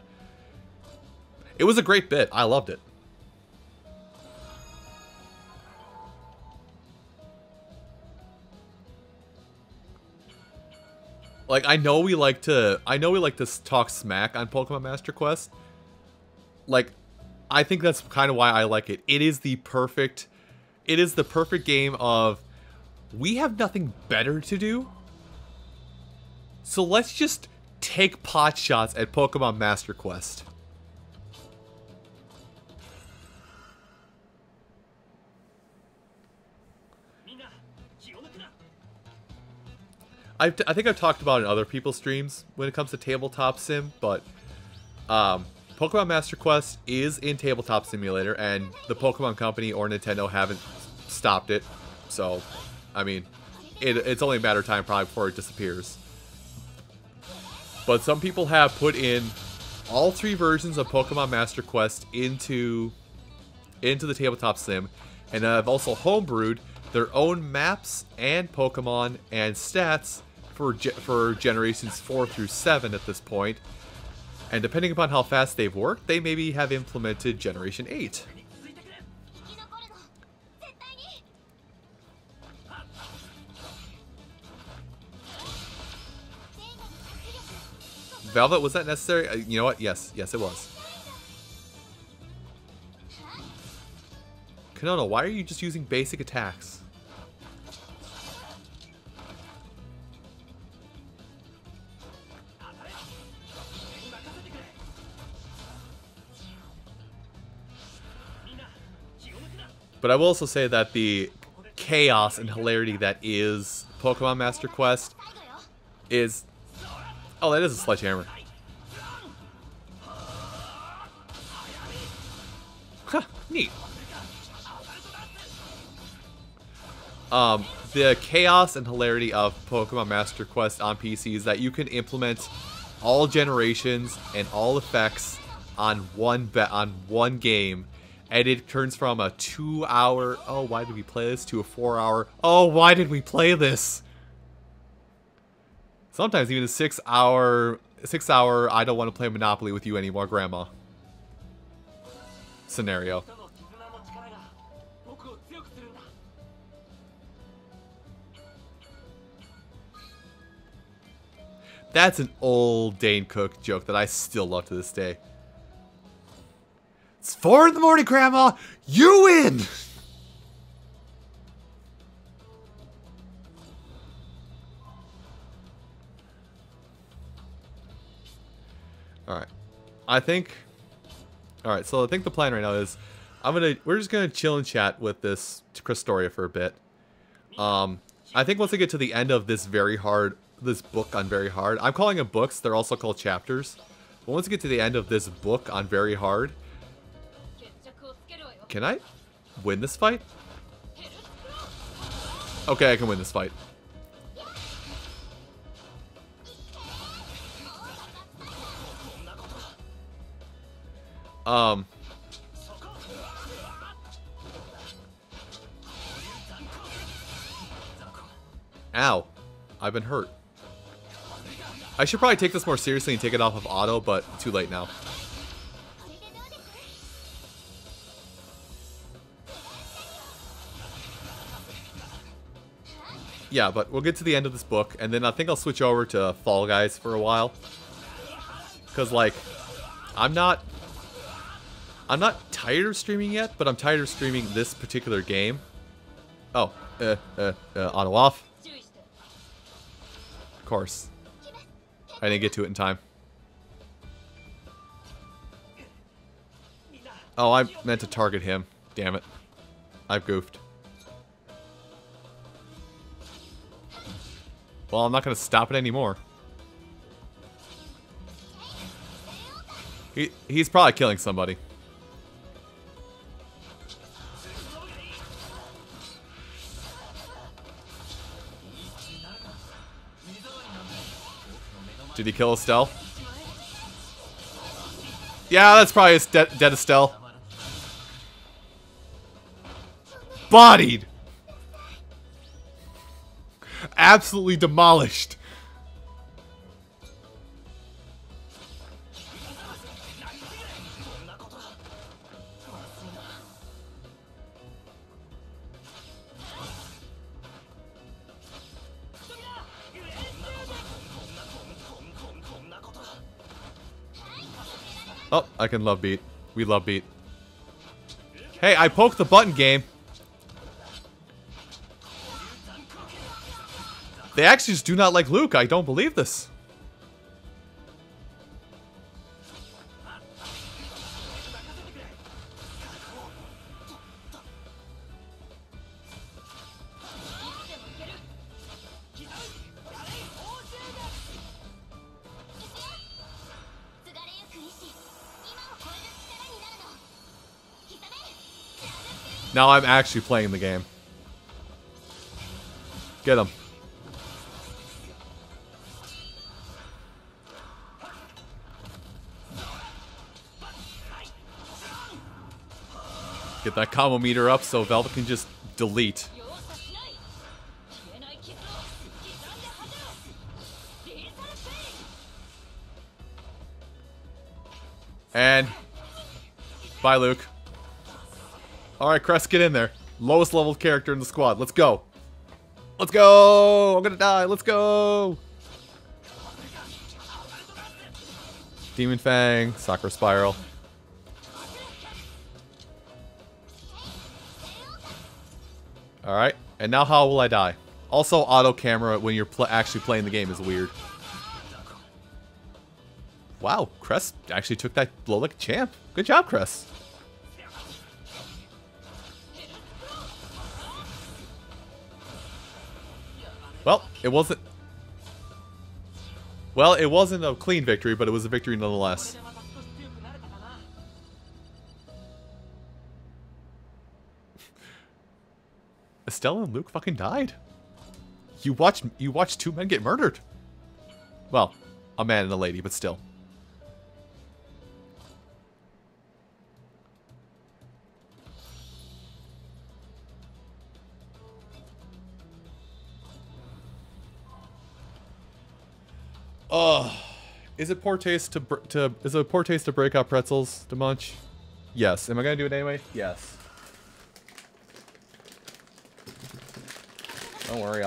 Speaker 1: It was a great bit. I loved it. Like, I know we like to talk smack on Pokemon Master Quest. Like, I think that's kind of why I like it. It is the perfect game of, we have nothing better to do, so let's just take pot shots at Pokemon Master Quest. I think I've talked about it in other people's streams when it comes to Tabletop Sim, but Pokemon Master Quest is in Tabletop Simulator, and the Pokemon Company or Nintendo haven't stopped it. So, I mean, it's only a matter of time probably before it disappears. But some people have put in all 3 versions of Pokemon Master Quest into the Tabletop Sim, and have also homebrewed their own maps and Pokemon and stats for generations 4 through 7 at this point. And depending upon how fast they've worked, they maybe have implemented Generation 8. Velvet, was that necessary? You know what? Yes. Yes, it was. Kanono, why are you just using basic attacks? But I will also say that the chaos and hilarity that is Pokemon Master Quest is... Oh, that is a sledgehammer. Huh, neat. The chaos and hilarity of Pokemon Master Quest on PC is that you can implement all generations and all effects on one game, and it turns from a 2-hour, oh, why did we play this, to a 4-hour, oh, why did we play this? Sometimes even a 6-hour, I don't want to play Monopoly with you anymore, Grandma scenario. That's an old Dane Cook joke that I still love to this day. It's 4 in the morning, Grandma! You win! Alright. Alright, so I think the plan right now is we're just gonna chill and chat with this Christoria for a bit. I think once I get to the end of this book on Very Hard, I'm calling them books, they're also called chapters. But once I get to the end of this book on Very Hard, can I win this fight? Okay, I can win this fight. Ow. I've been hurt. I should probably take this more seriously and take it off of auto, but too late now. Yeah, but we'll get to the end of this book, and then I think I'll switch over to Fall Guys for a while. Because, like, I'm not tired of streaming yet, but I'm tired of streaming this particular game. Oh, auto off. Of course. I didn't get to it in time. Oh, I meant to target him. Damn it. I've goofed. Well, I'm not going to stop it anymore. He's probably killing somebody. Did he kill Estelle? Yeah, that's probably dead Estelle. Bodied! Absolutely demolished. Oh, I can love beat. We love beat. Hey, I poked the button, game. They actually just do not like Luke. I don't believe this. Now I'm actually playing the game. Get him. Get that combo meter up so Velvet can just delete. And bye, Luke. Alright, Crest, get in there. Lowest level character in the squad. Let's go. Let's go! I'm gonna die. Let's go! Demon Fang, Sakura Spiral. Alright, and now how will I die? Also, auto camera when you're actually playing the game is weird. Wow, Crest actually took that blow like a champ. Good job, Crest. Well, it wasn't... Well, it wasn't a clean victory, but it was a victory nonetheless. Estella and Luke fucking died. You watched two men get murdered. Well, a man and a lady, but still. Is it poor taste to break out pretzels to munch? Yes. Am I gonna do it anyway? Yes. Don't worry,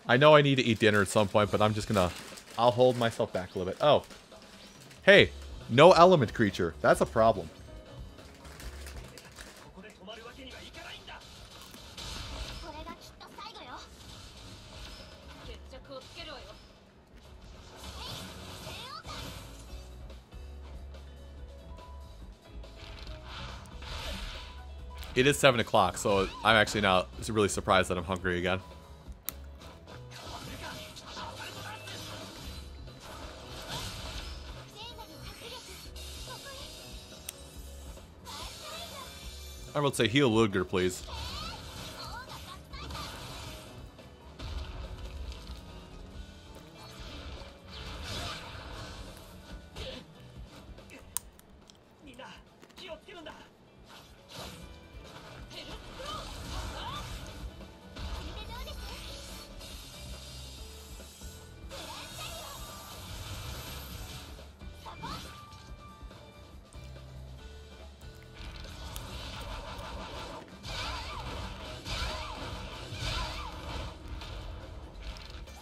Speaker 1: I know I need to eat dinner at some point, but I'm just gonna... I'll hold myself back a little bit. Oh. Hey, no element creature. That's a problem. It is 7 o'clock, so I'm actually now really surprised that I'm hungry again. I would say heal Ludger, please.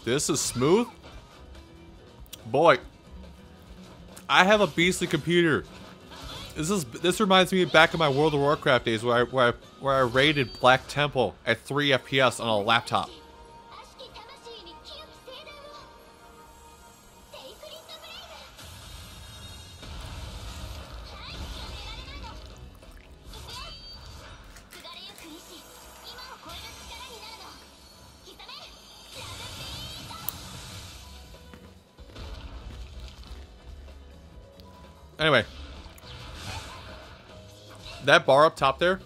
Speaker 1: This is smooth? Boy, I have a beastly computer. This reminds me back in my World of Warcraft days where I raided Black Temple at 3 FPS on a laptop. Anyway, that bar up top there,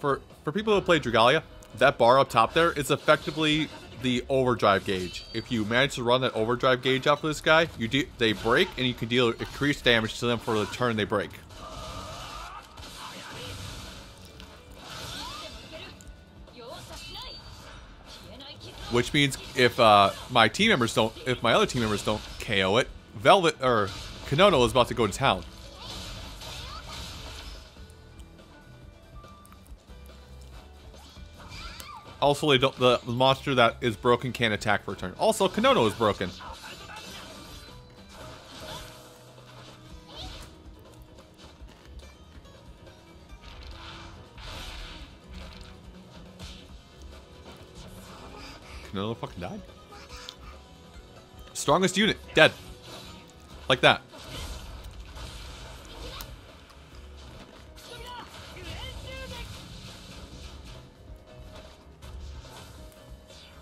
Speaker 1: for people who play Dragalia, that bar up top there is effectively the overdrive gauge. If you manage to run that overdrive gauge off of this guy, they break and you can deal increased damage to them for the turn they break. Which means if my other team members don't KO it, Velvet or Kanono is about to go to town. Also, the monster that is broken can't attack for a turn. Also, Kanono is broken. Kanono fucking died. Strongest unit, dead. Like that.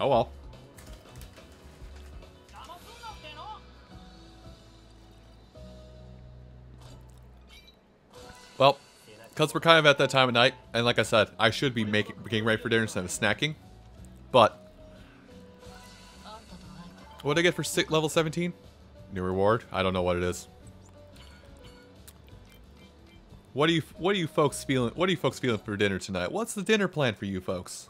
Speaker 1: Oh well. Well, Because we're kind of at that time of night, and like I said, I should be getting ready for dinner instead of snacking. But what did I get for level 17? New reward? I don't know what it is. What are you folks feeling? What are you folks feeling for dinner tonight? What's the dinner plan for you folks?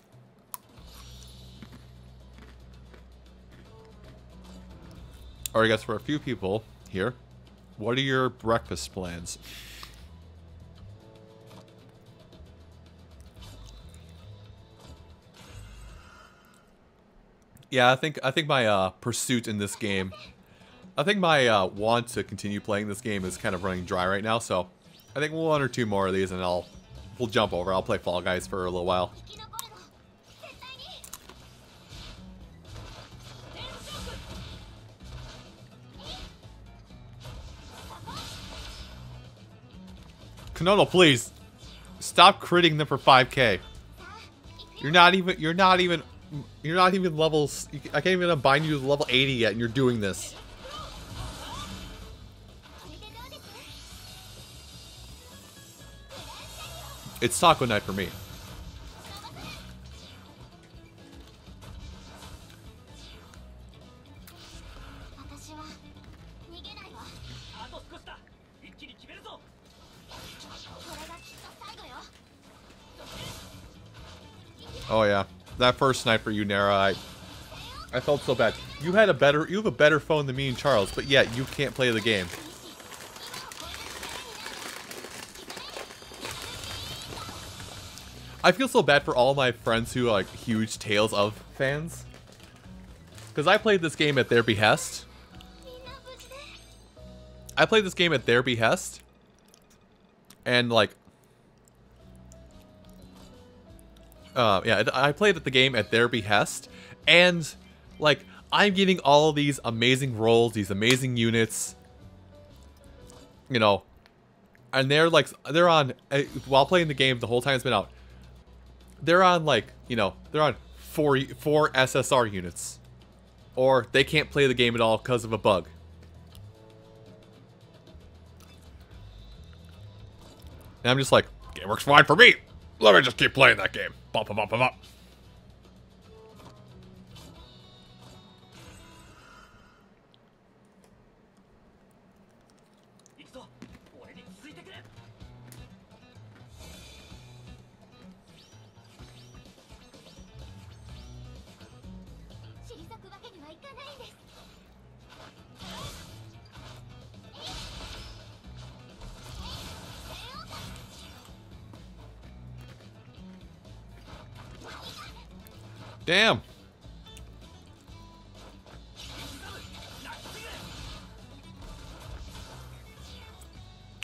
Speaker 1: Or I guess for a few people here, what are your breakfast plans? Yeah, I think my pursuit in this game, I think my want to continue playing this game is kind of running dry right now. So I think one or two more of these, and we'll jump over. I'll play Fall Guys for a little while. Konono, please stop critting them for 5k. You're not even levels. I can't even unbind you to level 80 yet, and you're doing this. It's taco night for me. Oh yeah, that first snipe for you, Nara. I felt so bad. You have a better phone than me and Charles, but yet you can't play the game. I feel so bad for all my friends who are like huge Tales of fans, because I played this game at their behest. And like, yeah, I played the game at their behest, and like I'm getting all these amazing rolls, these amazing units, you know, and they're on while playing the game the whole time it's been out. They're on like, you know, they're on four SSR units, or they can't play the game at all because of a bug. And I'm just like, game works fine for me. Let me just keep playing that game. Bop, bop, bop, bop, bop. Damn.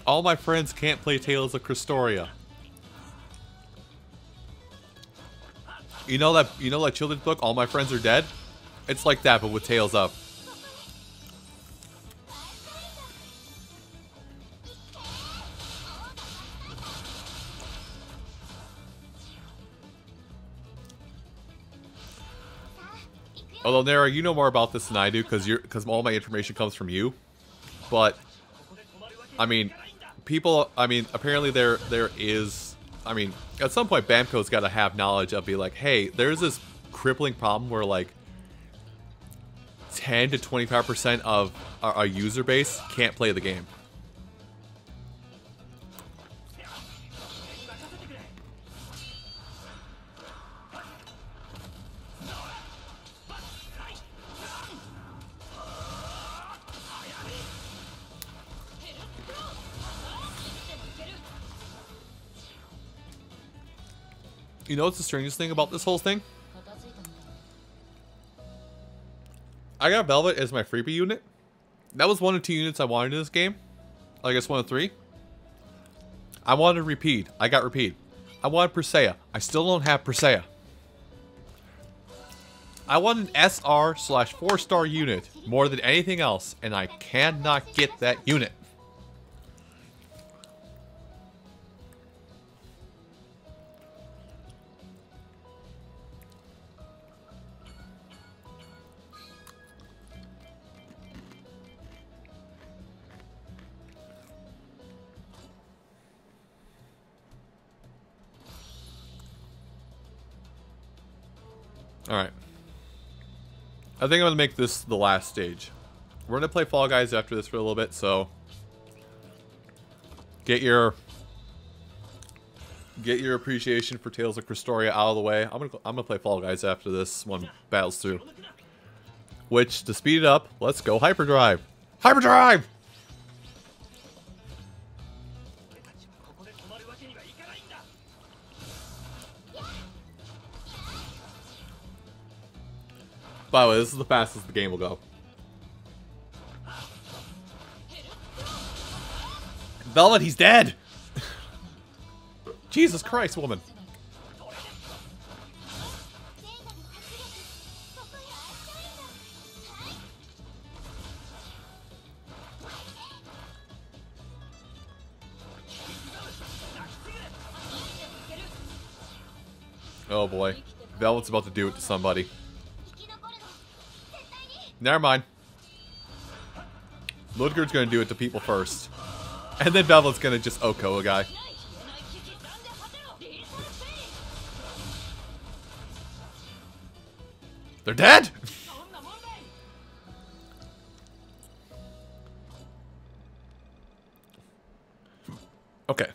Speaker 1: All my friends can't play Tales of Krystoria. You know that children's book, All My Friends Are Dead? It's like that, but with Tales of. Although, Nara, you know more about this than I do, because all my information comes from you. But, I mean, apparently there is, at some point Bamco's got to have knowledge of, be like, hey, there's this crippling problem where, like, 10 to 25% of our user base can't play the game. You know what's the strangest thing about this whole thing? I got Velvet as my freebie unit. That was one of 2 units I wanted in this game. I guess 1 of 3. I wanted Repeat. I got Repeat. I wanted Persea. I still don't have Persea. I want an SR/4-star unit more than anything else, and I cannot get that unit. Alright. I think I'm going to make this the last stage. We're going to play Fall Guys after this for a little bit, so... Get your appreciation for Tales of Crestoria out of the way. I'm gonna play Fall Guys after this one battles through. Which, to speed it up, let's go Hyperdrive! Hyperdrive! By the way, this is the fastest the game will go. Velvet, he's dead! Jesus Christ, woman. Oh boy. Velvet's about to do it to somebody. Never mind. Ludgard's gonna do it to people first. And then Velvet's gonna just Oko a guy. They're dead! Okay.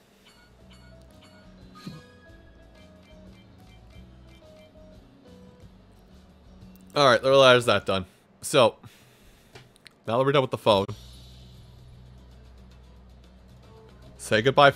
Speaker 1: Alright, there's that done. So, now that we're done with the phone, say goodbye,